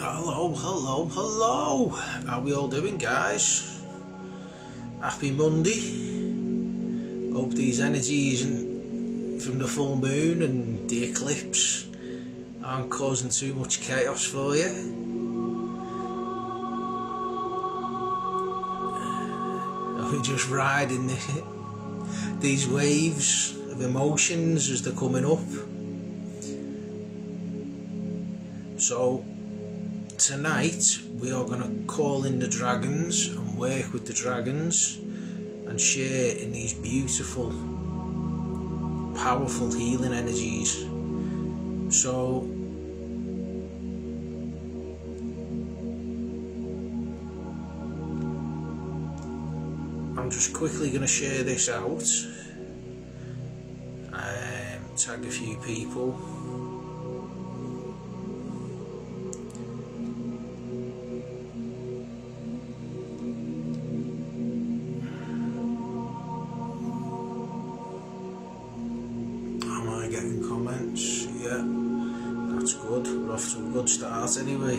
Hello, hello, hello. How we all doing, guys? Happy Monday. Hope these energies from the full moon and the eclipse aren't causing too much chaos for you. We're just riding these waves of emotions as they're coming up. So tonight we are going to call in the dragons and work with the dragons and share in these beautiful, powerful healing energies. So I'm just quickly going to share this out, tag a few people. Getting comments, yeah, that's good. We're off to a good start anyway.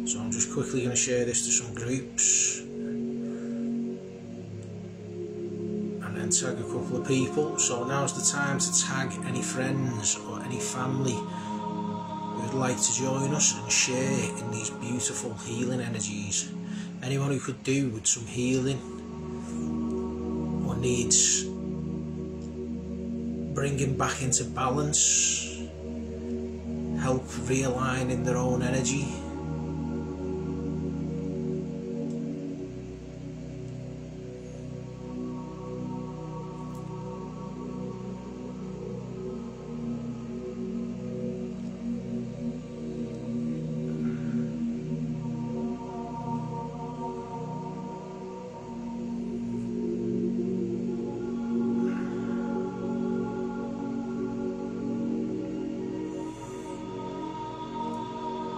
So I'm just quickly going to share this to some groups and then tag a couple of people. So now's the time to tag any friends or any family who would like to join us and share in these beautiful healing energies. Anyone who could do with some healing needs bringing back into balance, help realigning their own energy.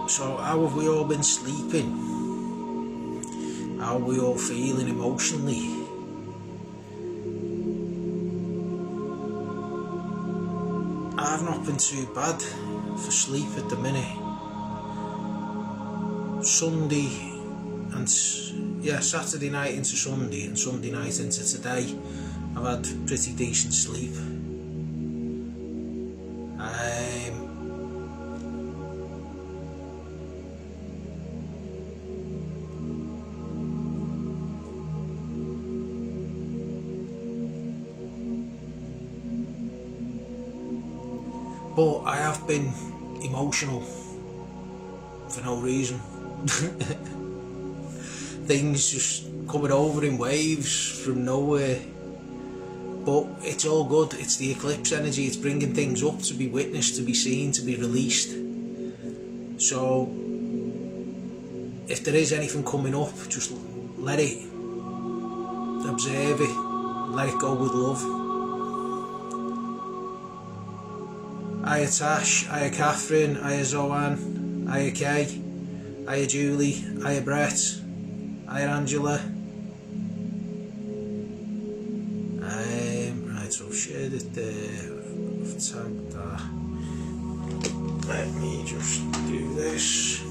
So how have we all been sleeping? How are we all feeling emotionally? I've not been too bad for sleep at the minute. Saturday night into Sunday and Sunday night into today, I've had pretty decent sleep. But I have been emotional for no reason. Things just coming over in waves from nowhere. But it's all good. It's the eclipse energy. It's bringing things up to be witnessed, to be seen, to be released. So if there is anything coming up, just let it, observe it, let it go with love. Hiya Tash, hiya Catherine, hiya Zoan, hiya Kay, hiya Julie, hiya Brett, hiya Angela. Right, so I've shared it there, I've tagged that. Let me just do this.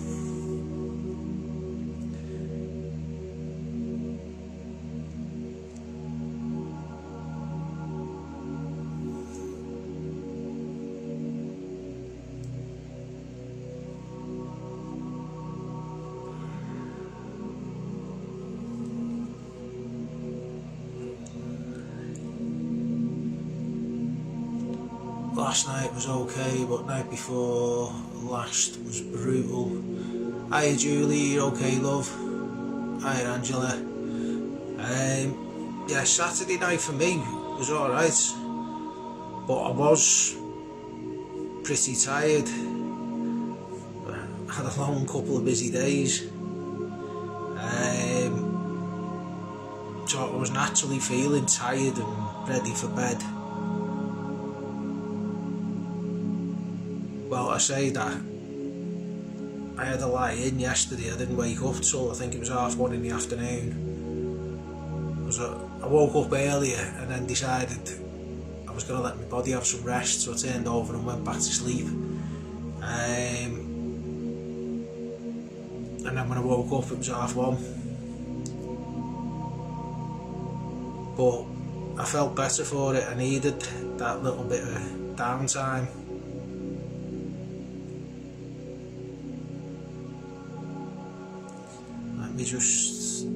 Last night was okay, but night before last was brutal. Hiya Julie, you okay love? Hiya Angela. Yeah, Saturday night for me was alright, but I was pretty tired. I had a long couple of busy days. So I was naturally feeling tired and ready for bed. Well, I say that I had a lie in yesterday. I didn't wake up till I think it was 1:30 in the afternoon. I woke up earlier and then decided I was going to let my body have some rest, so I turned over and went back to sleep. And then when I woke up it was 1:30. But I felt better for it. I needed that little bit of downtime. Let me just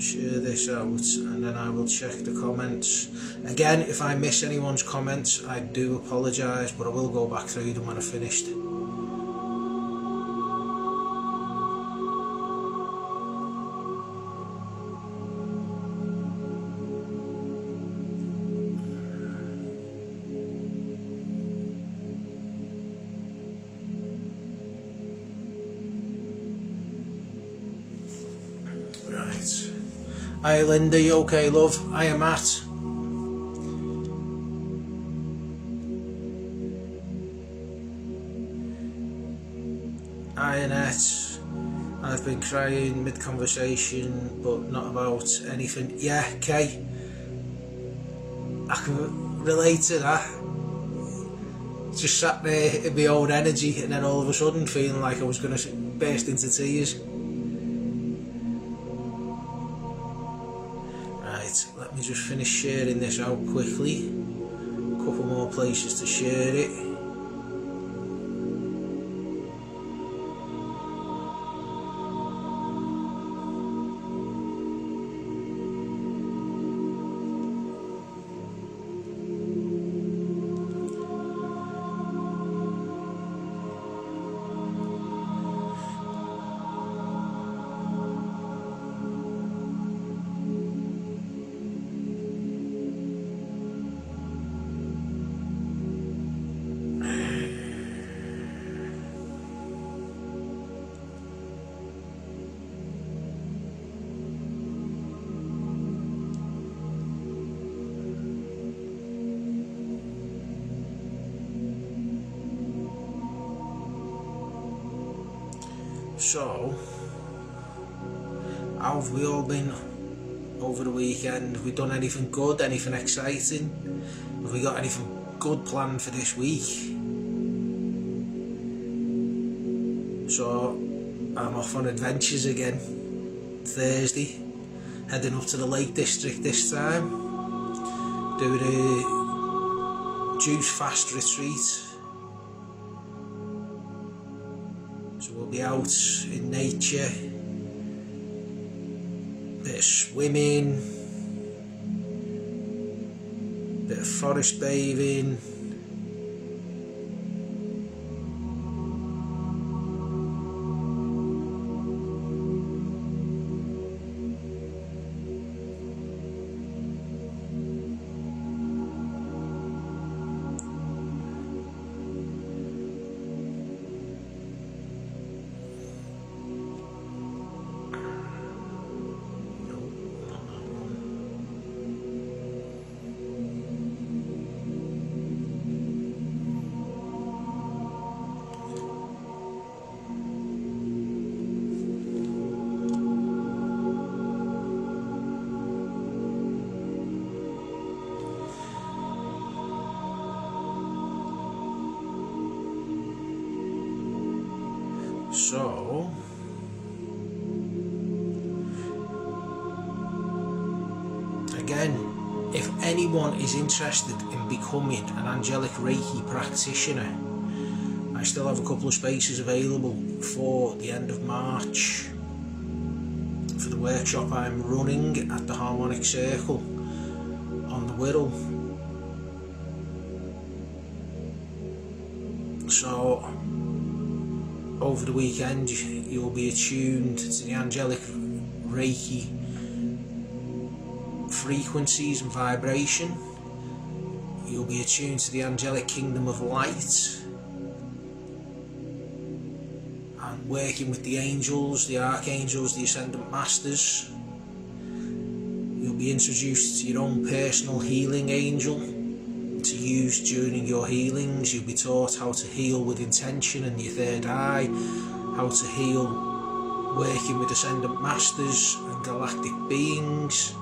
share this out and then I will check the comments. Again, if I miss anyone's comments, I do apologise, but I will go back through them when I've finished. Right. Hi Linda, you okay love? Hiya Matt. Hi Annette. I've been crying mid-conversation but not about anything. Yeah, Kay. I can relate to that. Just sat there in my own energy and then all of a sudden feeling like I was going to burst into tears. Right, let me just finish sharing this out quickly. A couple more places to share it. So, how have we all been over the weekend? Have we done anything good, anything exciting? Have we got anything good planned for this week? So, I'm off on adventures again, Thursday, heading up to the Lake District this time, doing a juice fast retreat. So we'll be out in nature, bit of swimming, bit of forest bathing, So, again, if anyone is interested in becoming an angelic Reiki practitioner, I still have a couple of spaces available for the end of March for the workshop I'm running at the Harmonic Circle on the Wirral. So, over the weekend you'll be attuned to the angelic Reiki frequencies and vibration. You'll be attuned to the angelic kingdom of light and working with the angels, the archangels, the ascendant masters. You'll be introduced to your own personal healing angel to use during your healings. You'll be taught how to heal with intention and your third eye, how to heal working with ascendant masters and galactic beings.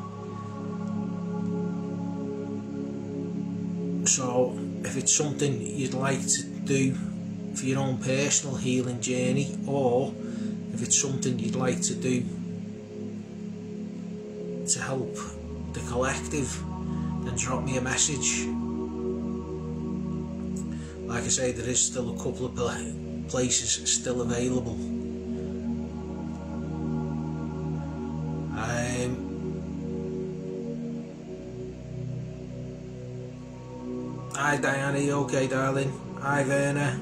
So if it's something you'd like to do for your own personal healing journey, or if it's something you'd like to do to help the collective, then drop me a message. Like I say, there is still a couple of places still available. Hi Diana, you okay darling? Hi Verna.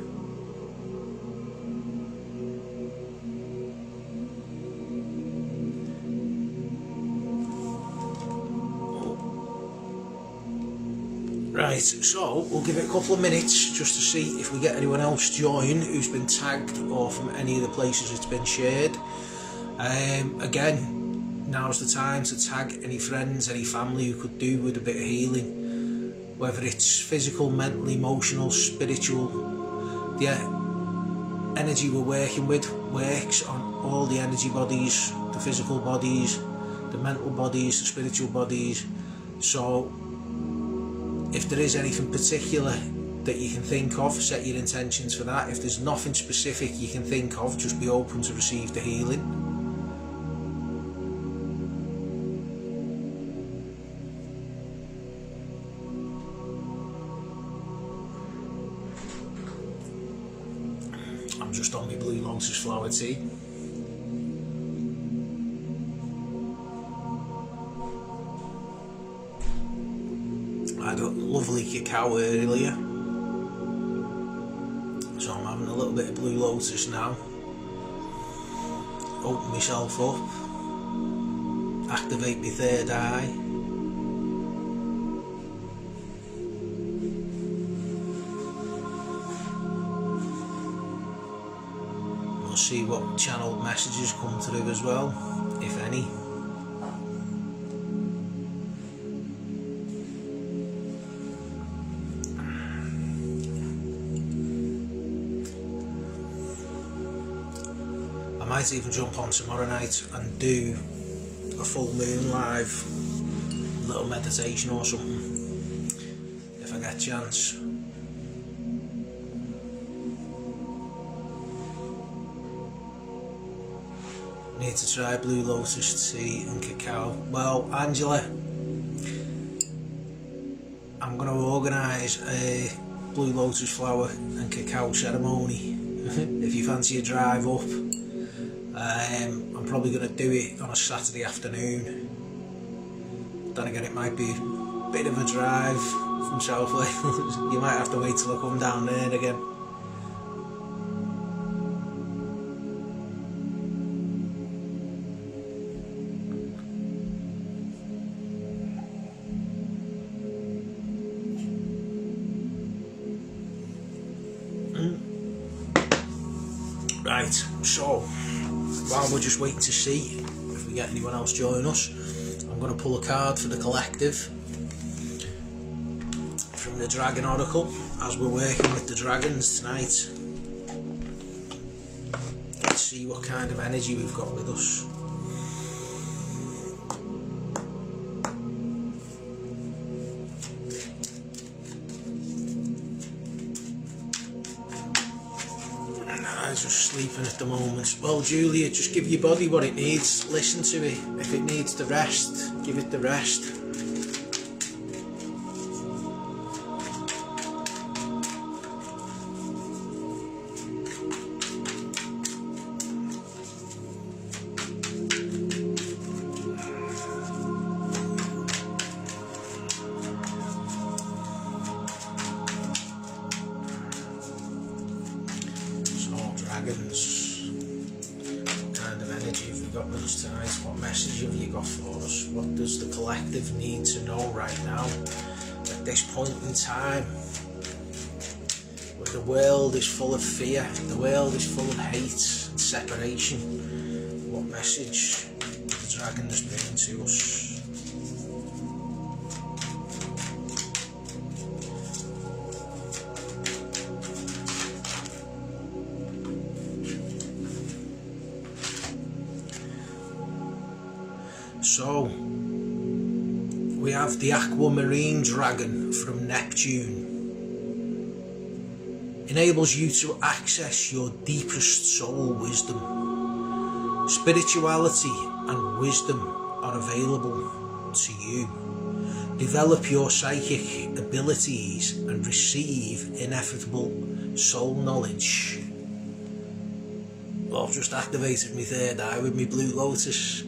Right, so we'll give it a couple of minutes just to see if we get anyone else join who's been tagged or from any of the places it's been shared. Again, now's the time to tag any friends, any family who could do with a bit of healing. Whether it's physical, mental, emotional, spiritual, the energy we're working with works on all the energy bodies, the physical bodies, the mental bodies, the spiritual bodies. So if there is anything particular that you can think of, set your intentions for that. If there's nothing specific you can think of, just be open to receive the healing. I'm just on my blue lotus flower tea. I had a lovely cacao earlier, so I'm having a little bit of blue lotus now. Open myself up, activate my third eye. We'll see what channeled messages come through as well, if any. I might even jump on tomorrow night and do a full moon live, little meditation or something, if I get a chance. Need to try blue lotus tea and cacao. Well, Angela, I'm going to organise a blue lotus flower and cacao ceremony. If you fancy a drive up, I'm probably going to do it on a Saturday afternoon. Then again, it might be a bit of a drive from South Wales. You might have to wait till I come down there again. Right, so while we're just waiting to see if we get anyone else join us, I'm going to pull a card for the collective from the Dragon Oracle, as we're working with the dragons tonight. Let's see what kind of energy we've got with us. Just sleeping at the moment. Well, Julia, just give your body what it needs. Listen to it. If it needs the rest, give it the rest. Dragons, what kind of energy have you got with us tonight? What message have you got for us? What does the collective need to know right now at this point in time, where the world is full of fear, the world is full of hate and separation? What message the dragons bring to us? So we have the aquamarine dragon from Neptune. Enables you to access your deepest soul wisdom. Spirituality and wisdom are available to you. Develop your psychic abilities and receive ineffable soul knowledge. Well, I've just activated my third eye with my Blue Lotus.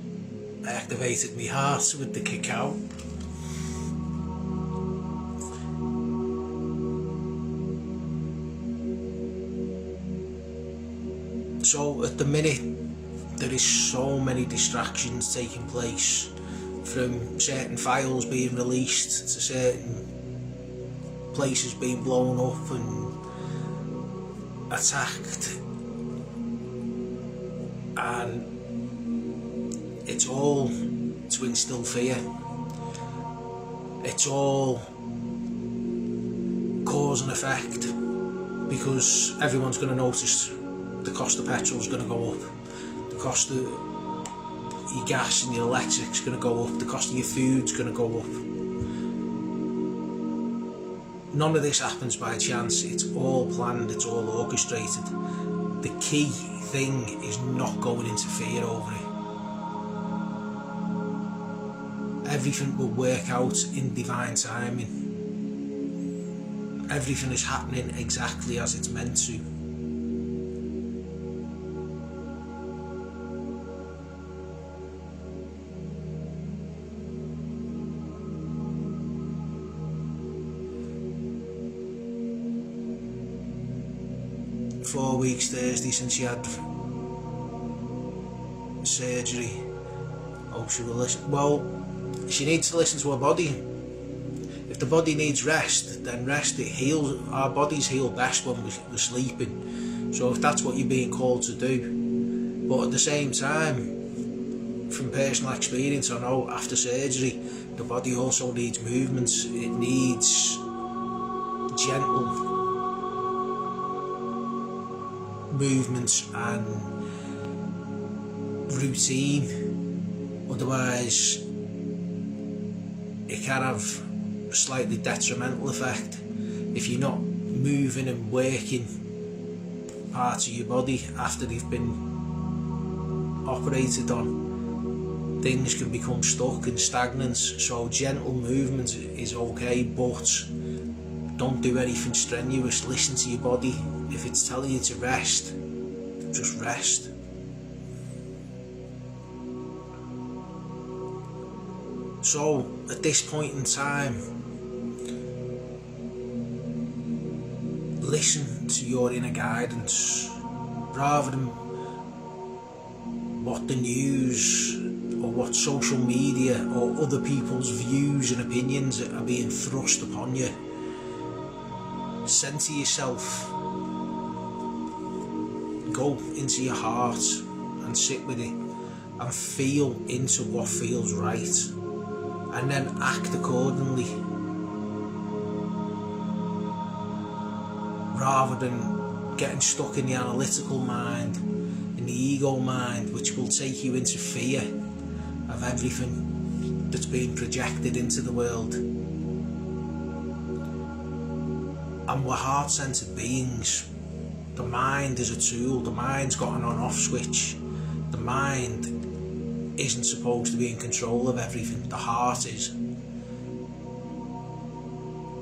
I activated my heart with the cacao. So at the minute, there is so many distractions taking place, from certain files being released to certain places being blown up and attacked, and it's all to instill fear. It's all cause and effect, because everyone's going to notice the cost of petrol is going to go up, the cost of your gas and your electric's going to go up, the cost of your food's going to go up. None of this happens by chance. It's all planned, it's all orchestrated. The key thing is not going into fear over it. Everything will work out in divine timing. Everything is happening exactly as it's meant to. Four weeks Thursday since she had surgery. Oh, she will listen. Well, she needs to listen to her body. If the body needs rest, then rest. It heals. Our bodies heal best when we're sleeping. So if that's what you're being called to do. But at the same time, from personal experience, I know after surgery, the body also needs movements. It needs gentle movements and routine. Otherwise, it can have a slightly detrimental effect if you're not moving and working parts of your body after they've been operated on. Things can become stuck and stagnant, so gentle movement is okay, but don't do anything strenuous. Listen to your body. If it's telling you to rest, just rest. So at this point in time, listen to your inner guidance rather than what the news or what social media or other people's views and opinions are being thrust upon you. Centre yourself, go into your heart and sit with it and feel into what feels right, and then act accordingly, rather than getting stuck in the analytical mind, in the ego mind, which will take you into fear of everything that's being projected into the world. And we're heart-centered beings. The mind is a tool. The mind's got an on-off switch. The mind isn't supposed to be in control of everything. The heart is.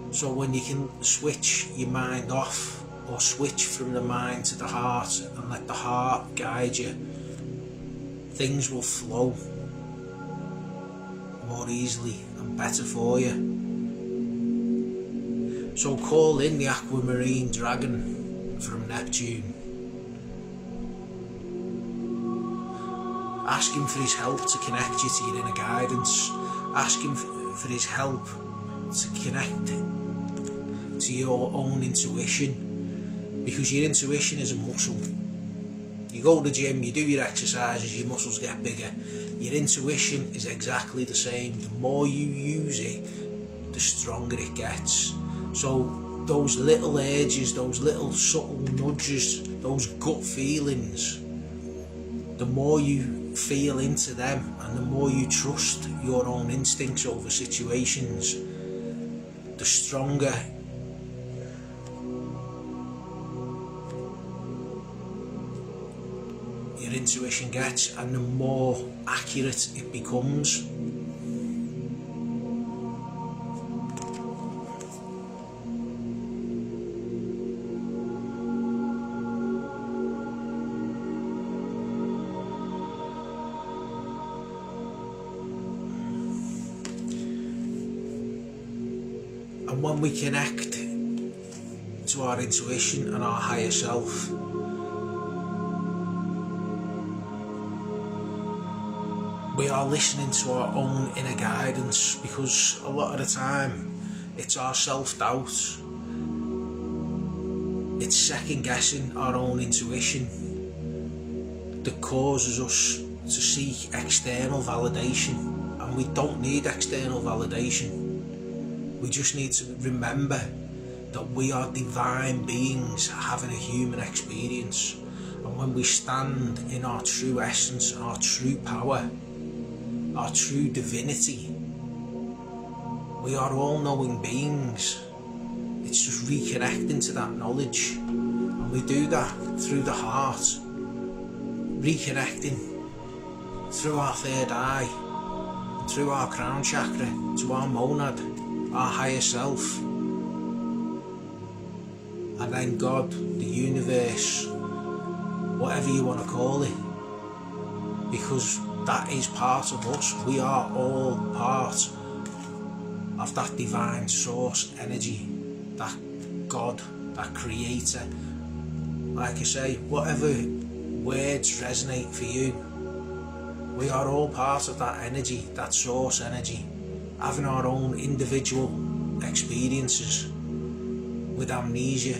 So when you can switch your mind off, or switch from the mind to the heart and let the heart guide you, things will flow more easily and better for you. So call in the aquamarine dragon from Neptune. Ask him for his help to connect you to your inner guidance. Ask him for his help to connect to your own intuition, because your intuition is a muscle. You go to the gym, you do your exercises, your muscles get bigger. Your intuition is exactly the same. The more you use it, the stronger it gets. So those little urges, those little subtle nudges, those gut feelings, the more you feel into them and the more you trust your own instincts over situations, the stronger your intuition gets and the more accurate it becomes. And when we connect to our intuition and our higher self, we are listening to our own inner guidance, because a lot of the time it's our self-doubt, it's second-guessing our own intuition that causes us to seek external validation, and we don't need external validation. We just need to remember that we are divine beings having a human experience, and when we stand in our true essence and our true power, our true divinity, we are all-knowing beings. It's just reconnecting to that knowledge, and we do that through the heart, reconnecting through our third eye, through our crown chakra, to our monad, our higher self, and then God, the universe, whatever you want to call it, because that is part of us. We are all part of that divine source energy, that God, that creator. Like I say, whatever words resonate for you, we are all part of that energy, that source energy, having our own individual experiences with amnesia.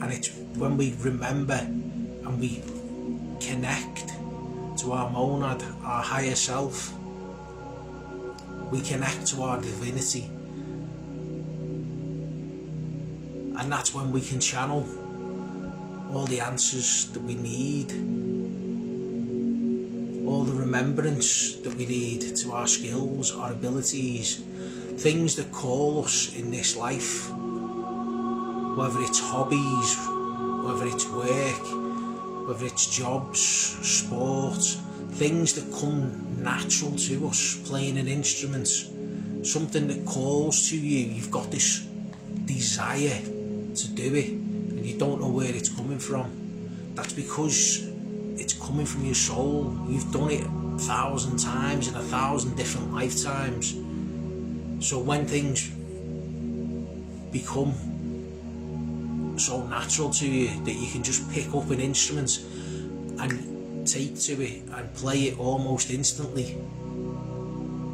And it's when we remember and we connect to our monad, our higher self, we connect to our divinity, and that's when we can channel all the answers that we need, all the remembrance that we need to our skills, our abilities, things that call us in this life, whether it's hobbies, whether it's work, whether it's jobs, sport, things that come natural to us, playing an instrument, something that calls to you. You've got this desire to do it and you don't know where it's coming from. That's because it's coming from your soul. You've done it 1,000 times in 1,000 different lifetimes. So when things become so natural to you that you can just pick up an instrument and take to it and play it almost instantly,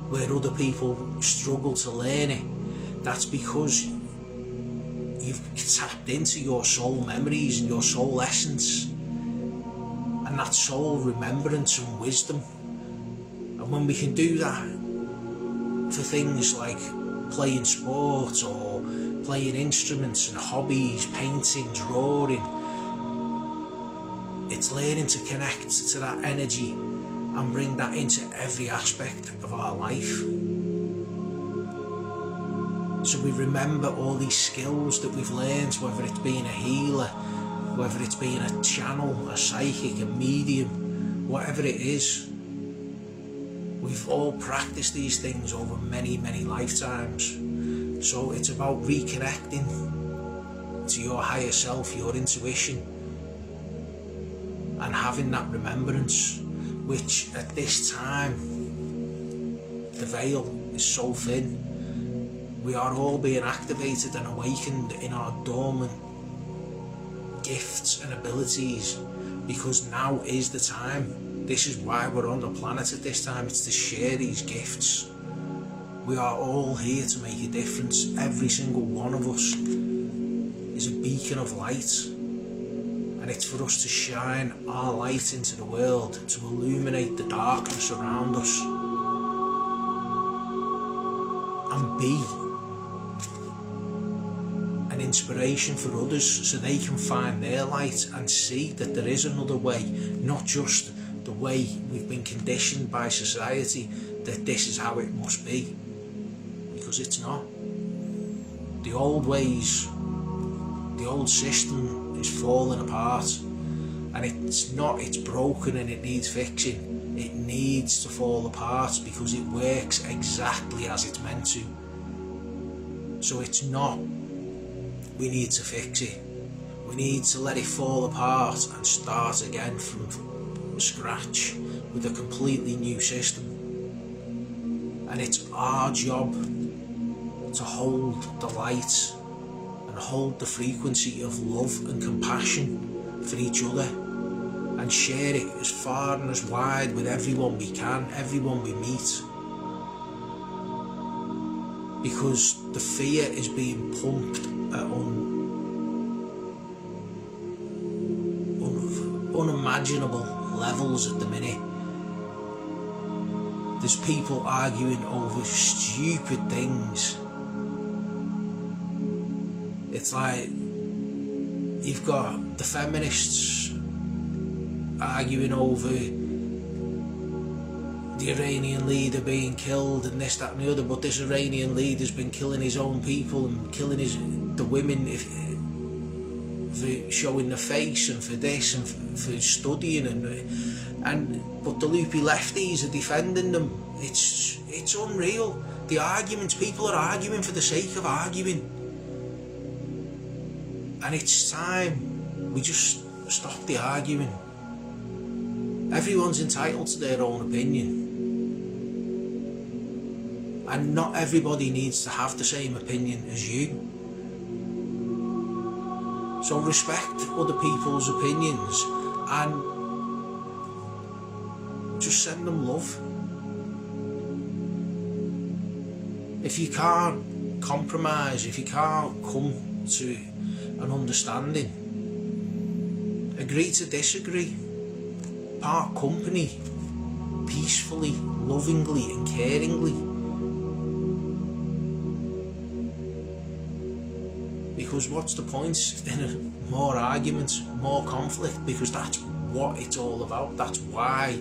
where other people struggle to learn it, that's because you've tapped into your soul memories and your soul essence and that soul remembrance and wisdom. And when we can do that for things like playing sport or playing instruments and hobbies, painting, drawing, it's learning to connect to that energy and bring that into every aspect of our life. So we remember all these skills that we've learned, whether it's being a healer, whether it's being a channel, a psychic, a medium, whatever it is. We've all practiced these things over many, many lifetimes. So it's about reconnecting to your higher self, your intuition, and having that remembrance, which at this time, the veil is so thin. We are all being activated and awakened in our dormant gifts and abilities, because now is the time. This is why we're on the planet at this time. It's to share these gifts. We are all here to make a difference. Every single one of us is a beacon of light, and it's for us to shine our light into the world, to illuminate the darkness around us and be an inspiration for others so they can find their light and see that there is another way, not just the way we've been conditioned by society that this is how it must be, because it's not. The old ways, the old system is falling apart, and it's not, it's broken and it needs fixing. It needs to fall apart because it works exactly as it's meant to. So it's not, we need to fix it. We need to let it fall apart and start again from scratch with a completely new system. And it's our job to hold the light and hold the frequency of love and compassion for each other, and share it as far and as wide with everyone we can, everyone we meet. Because the fear is being pumped at unimaginable levels at the minute. There's people arguing over stupid things. It's like you've got the feminists arguing over the Iranian leader being killed and this, that and the other, but this Iranian leader's been killing his own people and killing the women for showing the face and for this and for studying but the loopy lefties are defending them. It's unreal. The arguments, people are arguing for the sake of arguing, and it's time we just stop the arguing. Everyone's entitled to their own opinion, and not everybody needs to have the same opinion as you. So respect other people's opinions and just send them love. If you can't compromise, if you can't come to an understanding, agree to disagree, part company peacefully, lovingly and caringly. Because what's the point in more arguments, more conflict? Because that's what it's all about. That's why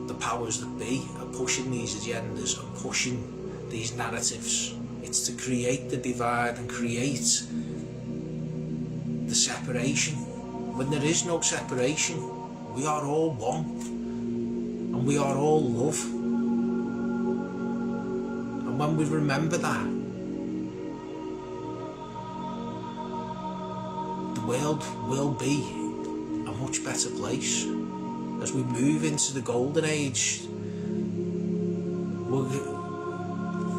the powers that be are pushing these agendas and pushing these narratives. It's to create the divide and create the separation. When there is no separation, we are all one and we are all love. And when we remember that, the world will be a much better place. As we move into the golden age,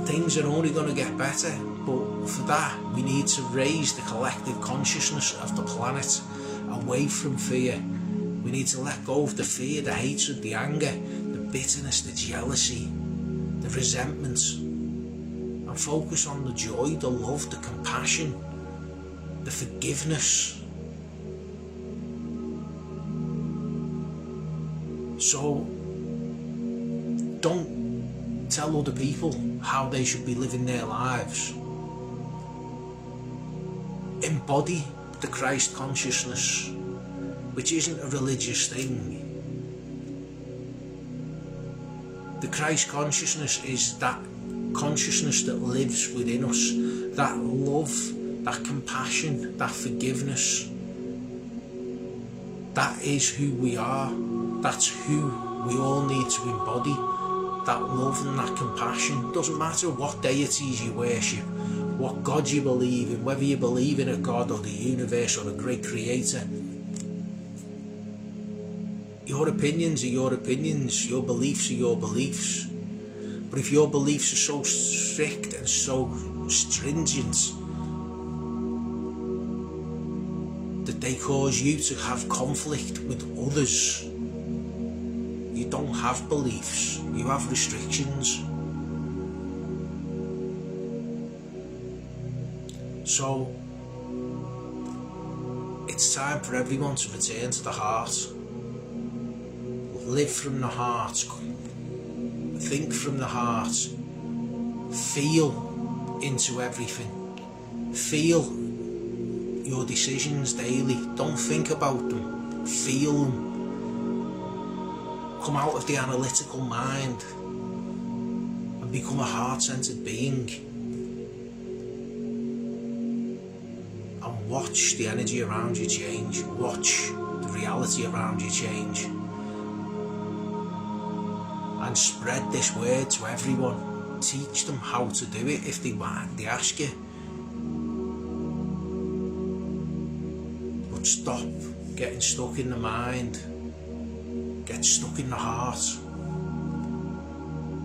things are only going to get better, but for that we need to raise the collective consciousness of the planet away from fear. We need to let go of the fear, the hatred, the anger, the bitterness, the jealousy, the resentment, and focus on the joy, the love, the compassion, the forgiveness. So don't tell other people how they should be living their lives. Embody the Christ consciousness, which isn't a religious thing. The Christ consciousness is that consciousness that lives within us, that love, that compassion, that forgiveness. That is who we are. That's who we all need to embody. That love and that compassion. Doesn't matter what deities you worship, what God you believe in, whether you believe in a God or the universe or a great creator. Your opinions are your opinions, your beliefs are your beliefs. But if your beliefs are so strict and so stringent that they cause you to have conflict with others, you don't have beliefs, you have restrictions. So it's time for everyone to return to the heart. Live from the heart, think from the heart, feel into everything, feel your decisions daily. Don't think about them, feel them. Come out of the analytical mind and become a heart-centered being. And watch the energy around you change. Watch the reality around you change. And spread this word to everyone. Teach them how to do it if they ask you. But stop getting stuck in the mind. Get stuck in the heart.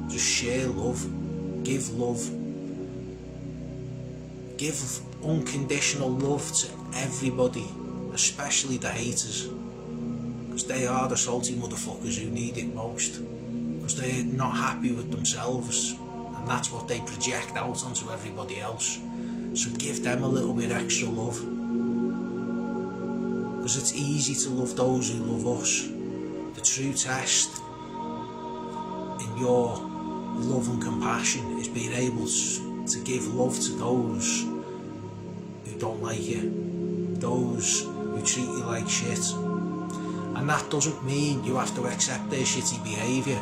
Just share love. Give love. Give unconditional love to everybody, especially the haters. Because they are the salty motherfuckers who need it most. Because they're not happy with themselves. And that's what they project out onto everybody else. So give them a little bit extra love. Because it's easy to love those who love us. The true test in your love and compassion is being able to give love to those who don't like you, those who treat you like shit. And that doesn't mean you have to accept their shitty behaviour.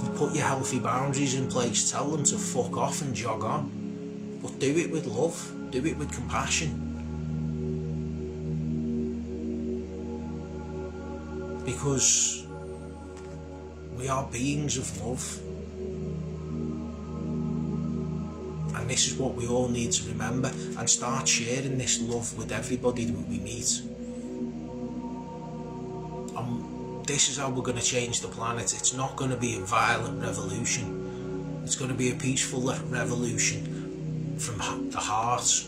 You put your healthy boundaries in place, tell them to fuck off and jog on. But do it with love, do it with compassion. Because we are beings of love. And this is what we all need to remember and start sharing this love with everybody that we meet. This is how we're going to change the planet. It's not going to be a violent revolution. It's going to be a peaceful revolution from the heart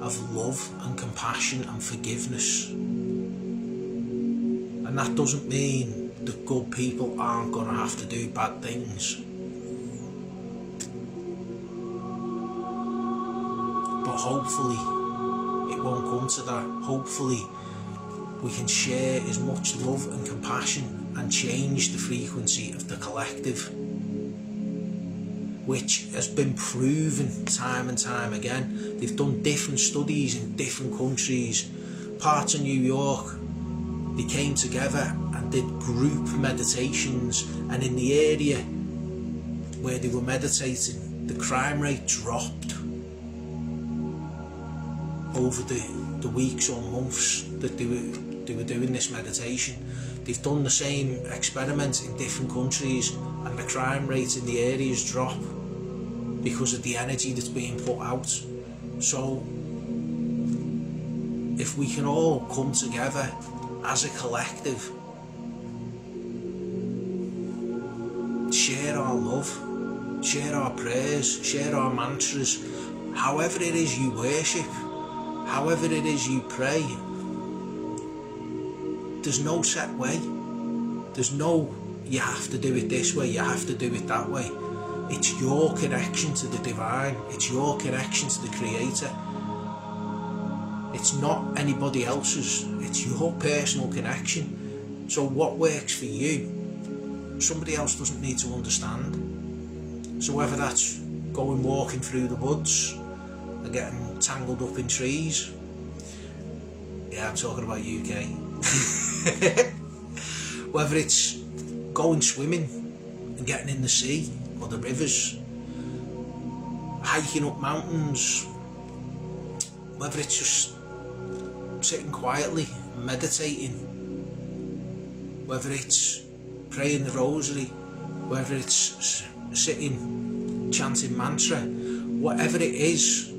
of love and compassion and forgiveness. And that doesn't mean that good people aren't going to have to do bad things. But hopefully it won't come to that. Hopefully we can share as much love and compassion and change the frequency of the collective, which has been proven time and time again. They've done different studies in different countries. Parts of New York, they came together and did group meditations, and in the area where they were meditating, the crime rate dropped over the weeks or months that they were doing this meditation. They've done the same experiment in different countries, and the crime rate in the areas drop because of the energy that's being put out. So if we can all come together as a collective, share our love, share our prayers, share our mantras, however it is you worship, however it is you pray, there's no set way. There's no, you have to do it this way, you have to do it that way. It's your connection to the divine. It's your connection to the creator. It's not anybody else's. It's your personal connection. So what works for you, somebody else doesn't need to understand. So whether that's going walking through the woods and getting tangled up in trees, yeah, I'm talking about UK. Whether it's going swimming and getting in the sea or the rivers, hiking up mountains, whether it's just sitting quietly, meditating, whether it's praying the rosary, whether it's sitting chanting mantra, whatever it is,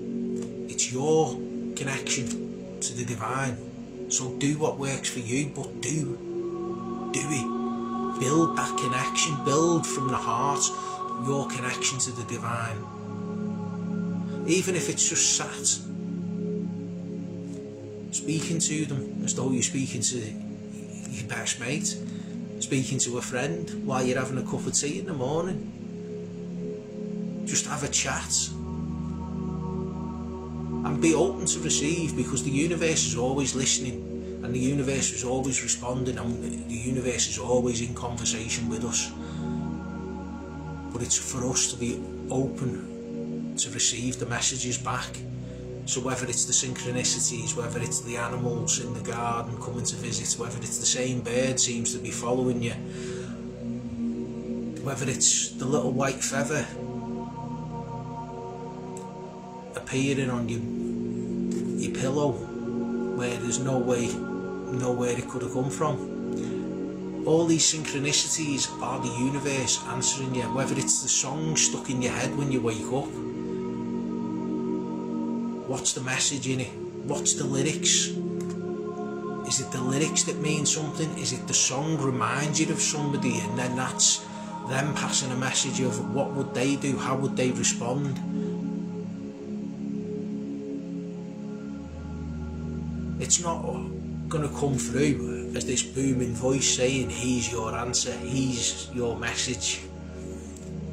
it's your connection to the divine. So do what works for you, but do it. Build that connection, build from the heart your connection to the divine. Even if it's just sat, speaking to them as though you're speaking to your best mate, speaking to a friend while you're having a cup of tea in the morning. Just have a chat and be open to receive, because the universe is always listening, and the universe is always responding, and the universe is always in conversation with us. But it's for us to be open to receive the messages back. So whether it's the synchronicities, whether it's the animals in the garden coming to visit, whether it's the same bird seems to be following you, whether it's the little white feather appearing on your pillow where there's nowhere it could have come from. All these synchronicities are the universe answering you, whether it's the song stuck in your head when you wake up. What's the message in it? What's the lyrics? Is it the lyrics that mean something? Is it the song reminds you of somebody, and then that's them passing a message of what would they do, how would they respond? It's not going to come through as this booming voice saying, here's your answer, here's your message.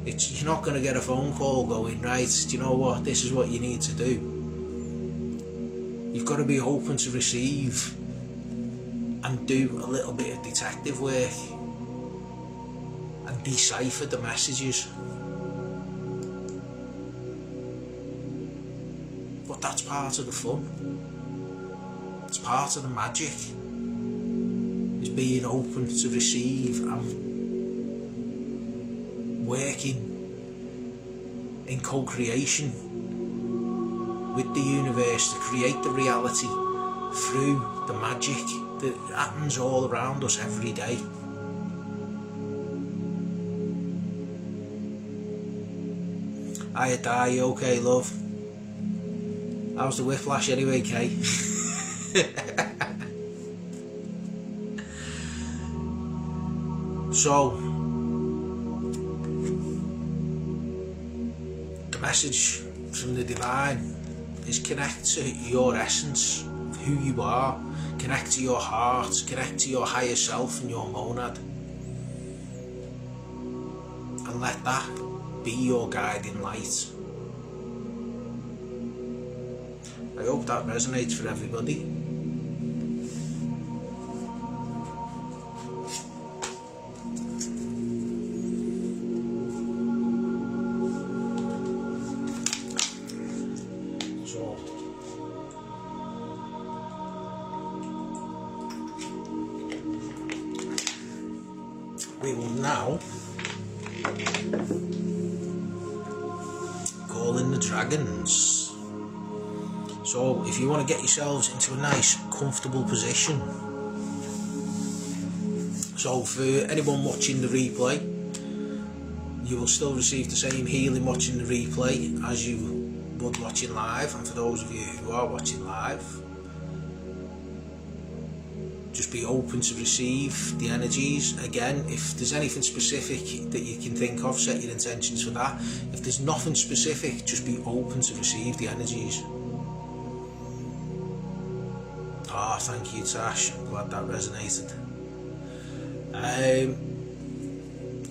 You're not going to get a phone call going, right, do you know what, this is what you need to do. You've got to be open to receive and do a little bit of detective work and decipher the messages. But that's part of the fun. It's part of the magic. Is being open to receive and working in co-creation with the universe to create the reality through the magic that happens all around us every day. Hiya Di, you okay love? How's the whiplash anyway, Kay? So, the message from the divine is connect to your essence of who you are, connect to your heart, connect to your higher self and your monad, and let that be your guiding light. I hope that resonates for everybody. We will now call in the dragons. So if you want to get yourselves into a nice comfortable position, so for anyone watching the replay, you will still receive the same healing watching the replay as you would watching live, and for those of you who are watching live, just be open to receive the energies. Again, if there's anything specific that you can think of, set your intentions for that. If there's nothing specific, just be open to receive the energies. Ah, thank you Tash, I'm glad that resonated.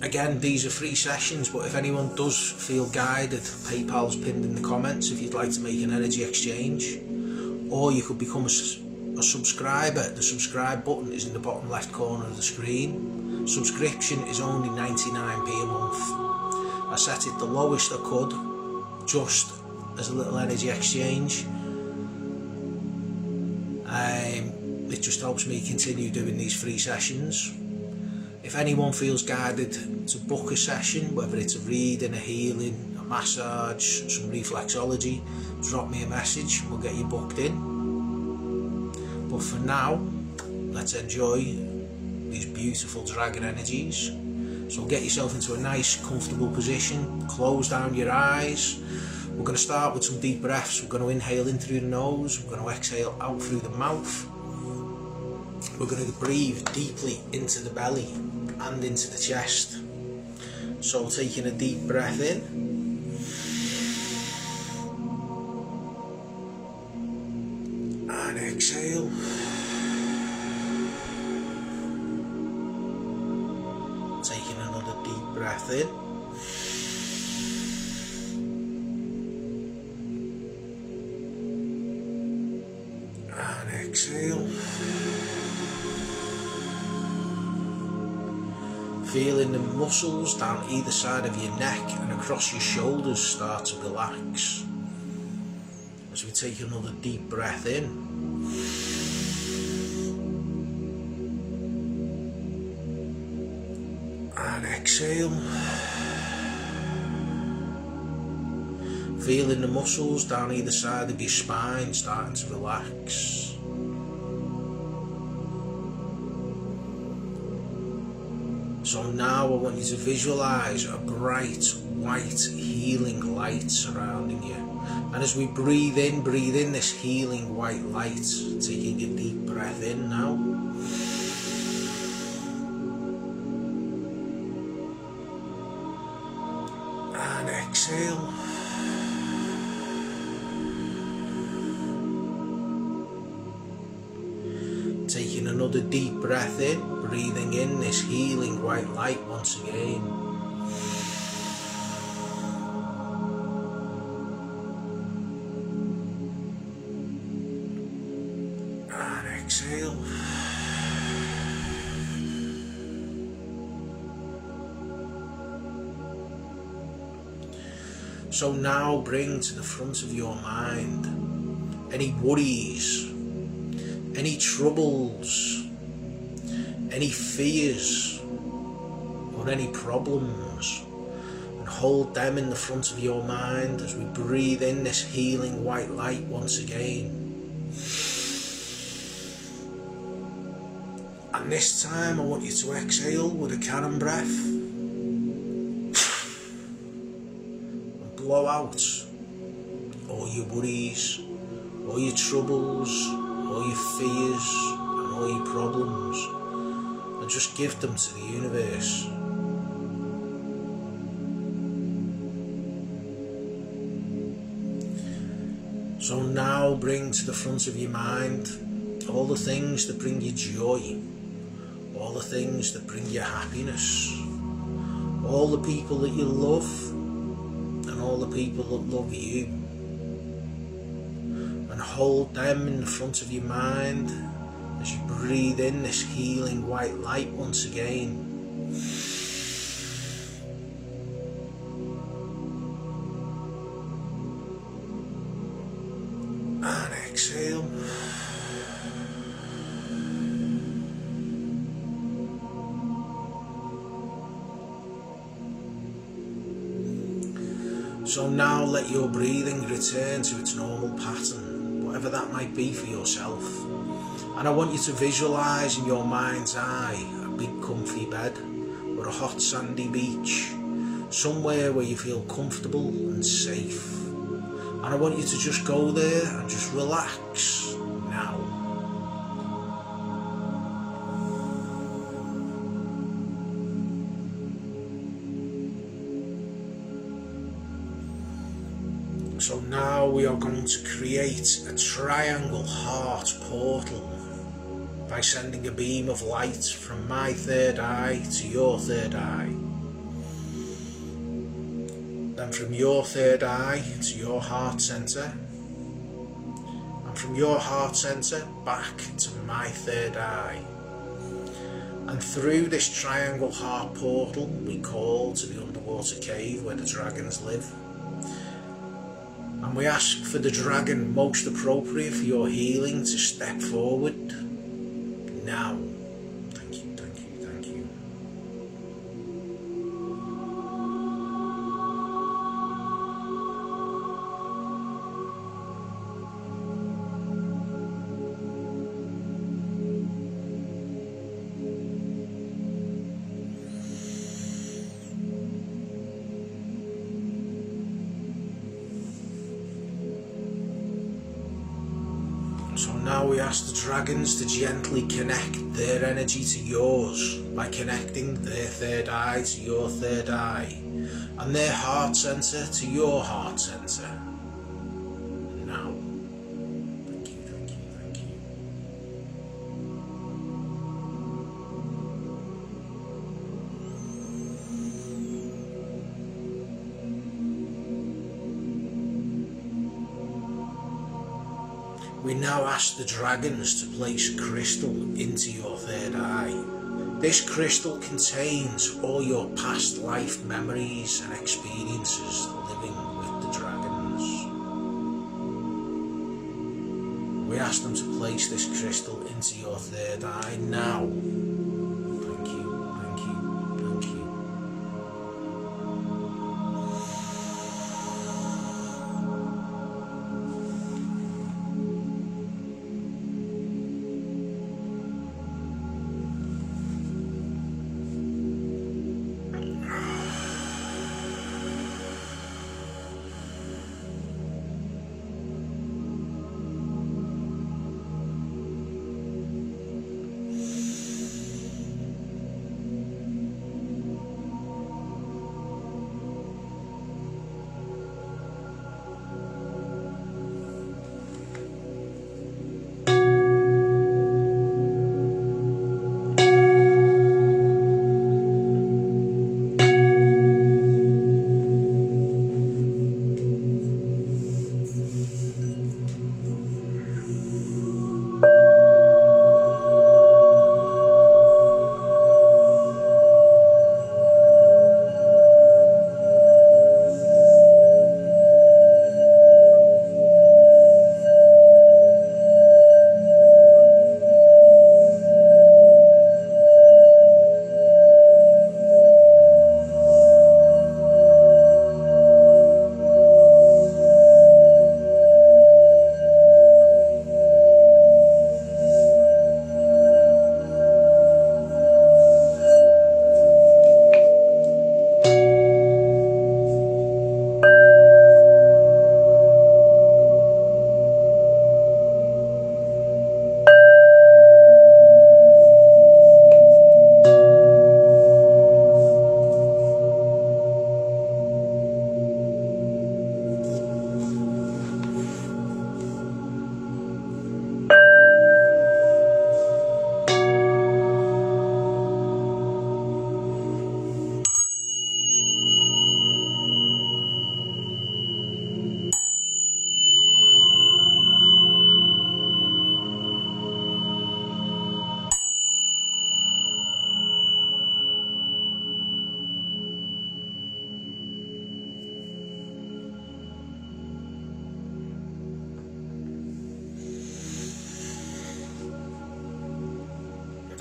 Again, these are free sessions, but if anyone does feel guided, PayPal's pinned in the comments if you'd like to make an energy exchange, or you could become a subscriber. The subscribe button is in the bottom left corner of the screen. Subscription is only 99p a month. I set it the lowest I could, just as a little energy exchange. It just helps me continue doing these free sessions. If anyone feels guided to book a session, whether it's a reading, a healing, a massage, some reflexology, drop me a message, we'll get you booked in. But for now, let's enjoy these beautiful dragon energies. So get yourself into a nice comfortable position, close down your eyes. We're going to start with some deep breaths. We're going to inhale in through the nose, we're going to exhale out through the mouth. We're going to breathe deeply into the belly and into the chest. So taking a deep breath in, and exhale. Taking another deep breath in, and exhale. Feeling the muscles down either side of your neck and across your shoulders start to relax as we take another deep breath in. And exhale. Feeling the muscles down either side of your spine starting to relax. So now I want you to visualise a bright, white, healing light surrounding you. And as we breathe in this healing white light, taking a deep breath in now. And exhale. Taking another deep breath in, breathing in this healing white light once again. And exhale. So now bring to the front of your mind any worries, any troubles, any fears, or any problems, and hold them in the front of your mind as we breathe in this healing white light once again. And this time I want you to exhale with a cannon breath and blow out all your worries, all your troubles, all your fears and all your problems, and just give them to the universe. So now bring to the front of your mind all the things that bring you joy, all the things that bring you happiness, all the people that you love and all the people that love you. And hold them in the front of your mind as you breathe in this healing white light once again. And exhale. So now let your breathing return to its normal pattern, whatever that might be for yourself. And I want you to visualise in your mind's eye a big comfy bed or a hot sandy beach, somewhere where you feel comfortable and safe. And I want you to just go there and just relax now. So now we are going to create a triangle heart portal by sending a beam of light from my third eye to your third eye. Then from your third eye to your heart centre. And from your heart centre back to my third eye. And through this triangle heart portal we call to the underwater cave where the dragons live. And we ask for the dragon most appropriate for your healing to step forward now. Thank you, thank you, thank you. So now we ask the dragons to gently connect their energy to yours by connecting their third eye to your third eye and their heart centre to your heart centre. Now. Thank you, thank you, thank you. We now ask the dragons to place a crystal into your third eye. This crystal contains all your past life memories and experiences living with the dragons. we ask them to place this crystal into your third eye now. Thank you, thank you, thank you.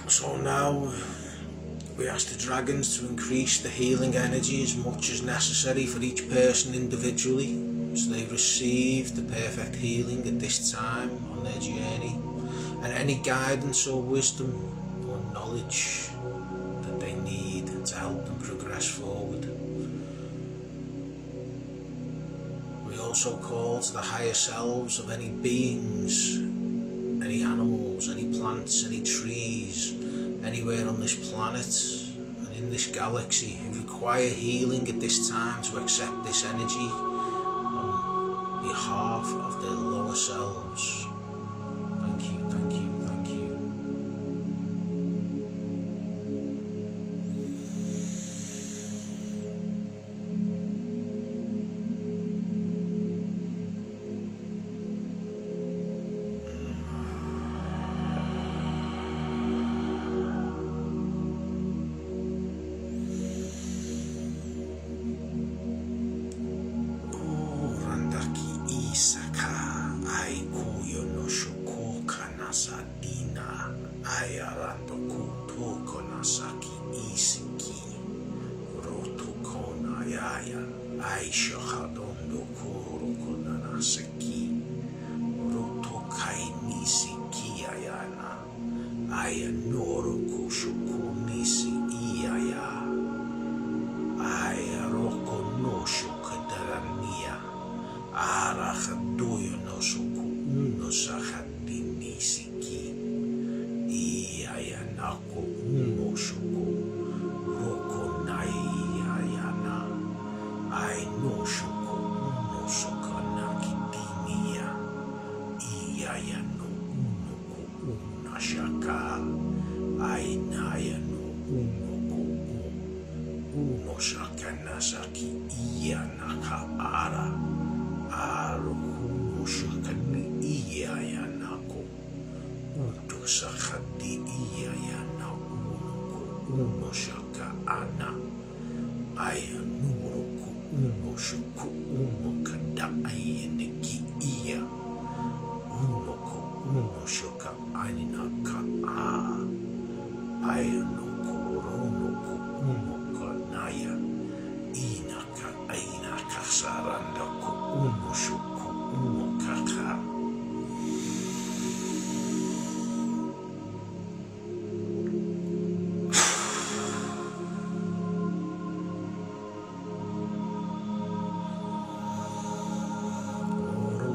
So now we ask the dragons to increase the healing energy as much as necessary for each person individually, so they receive the perfect healing at this time on their journey, and any guidance or wisdom or knowledge that they need to help them progress forward. We also call to the higher selves of any beings, any animals, any plants, any trees, anywhere on this planet and in this galaxy who require healing at this time to accept this energy on behalf of their lower selves. Thank you, thank you, thank you.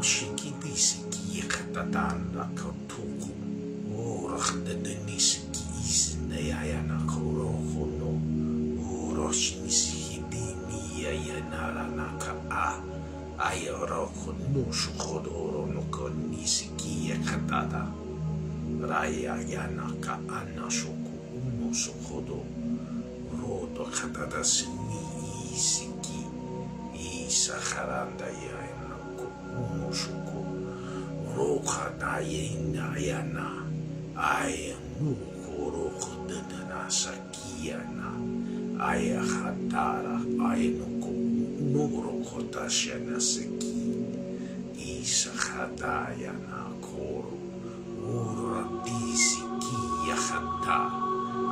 shikiti siki katatanda kotuku. Rakhdadaniski isnayana korohono. Roshinishidini ayanaranaka a. Ayarokono shukodoro no konisiki katata. Raya yanaka anashoku uno shukodo. Rodo katata sini isiki. Isakharanda yanako uno shuko. Rokadayena yana. Ayanuko rokodana sakiyana. Ayahatara ayanuko. Nurokotashana seki Isakhatayana koro Uradisiki yakhata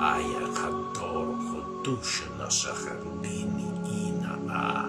Ayakhator Kotushana Sakhandini ina a.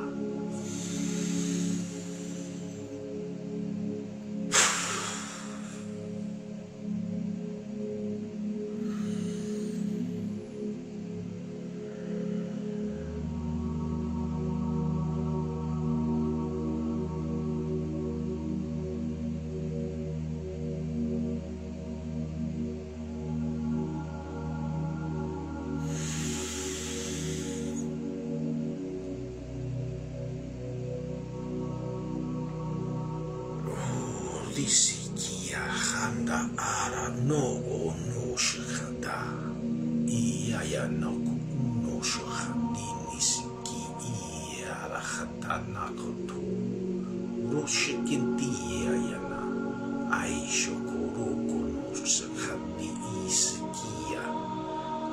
Disikia handa ara no no shkhada Iyayanaku no shkhadini siki Iyara khatana kotu Roshikinti Iyayana Aishokoroku no shkhadi isikia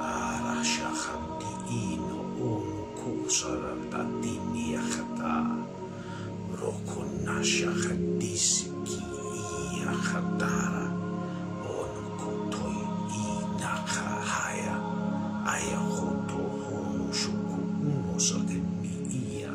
Ara shakhadi ino onu kusaranda dini yakhata Rokona shakhadisi Khatara ono kotoi inakahaya ayahoto hono shuku uno sakemi iya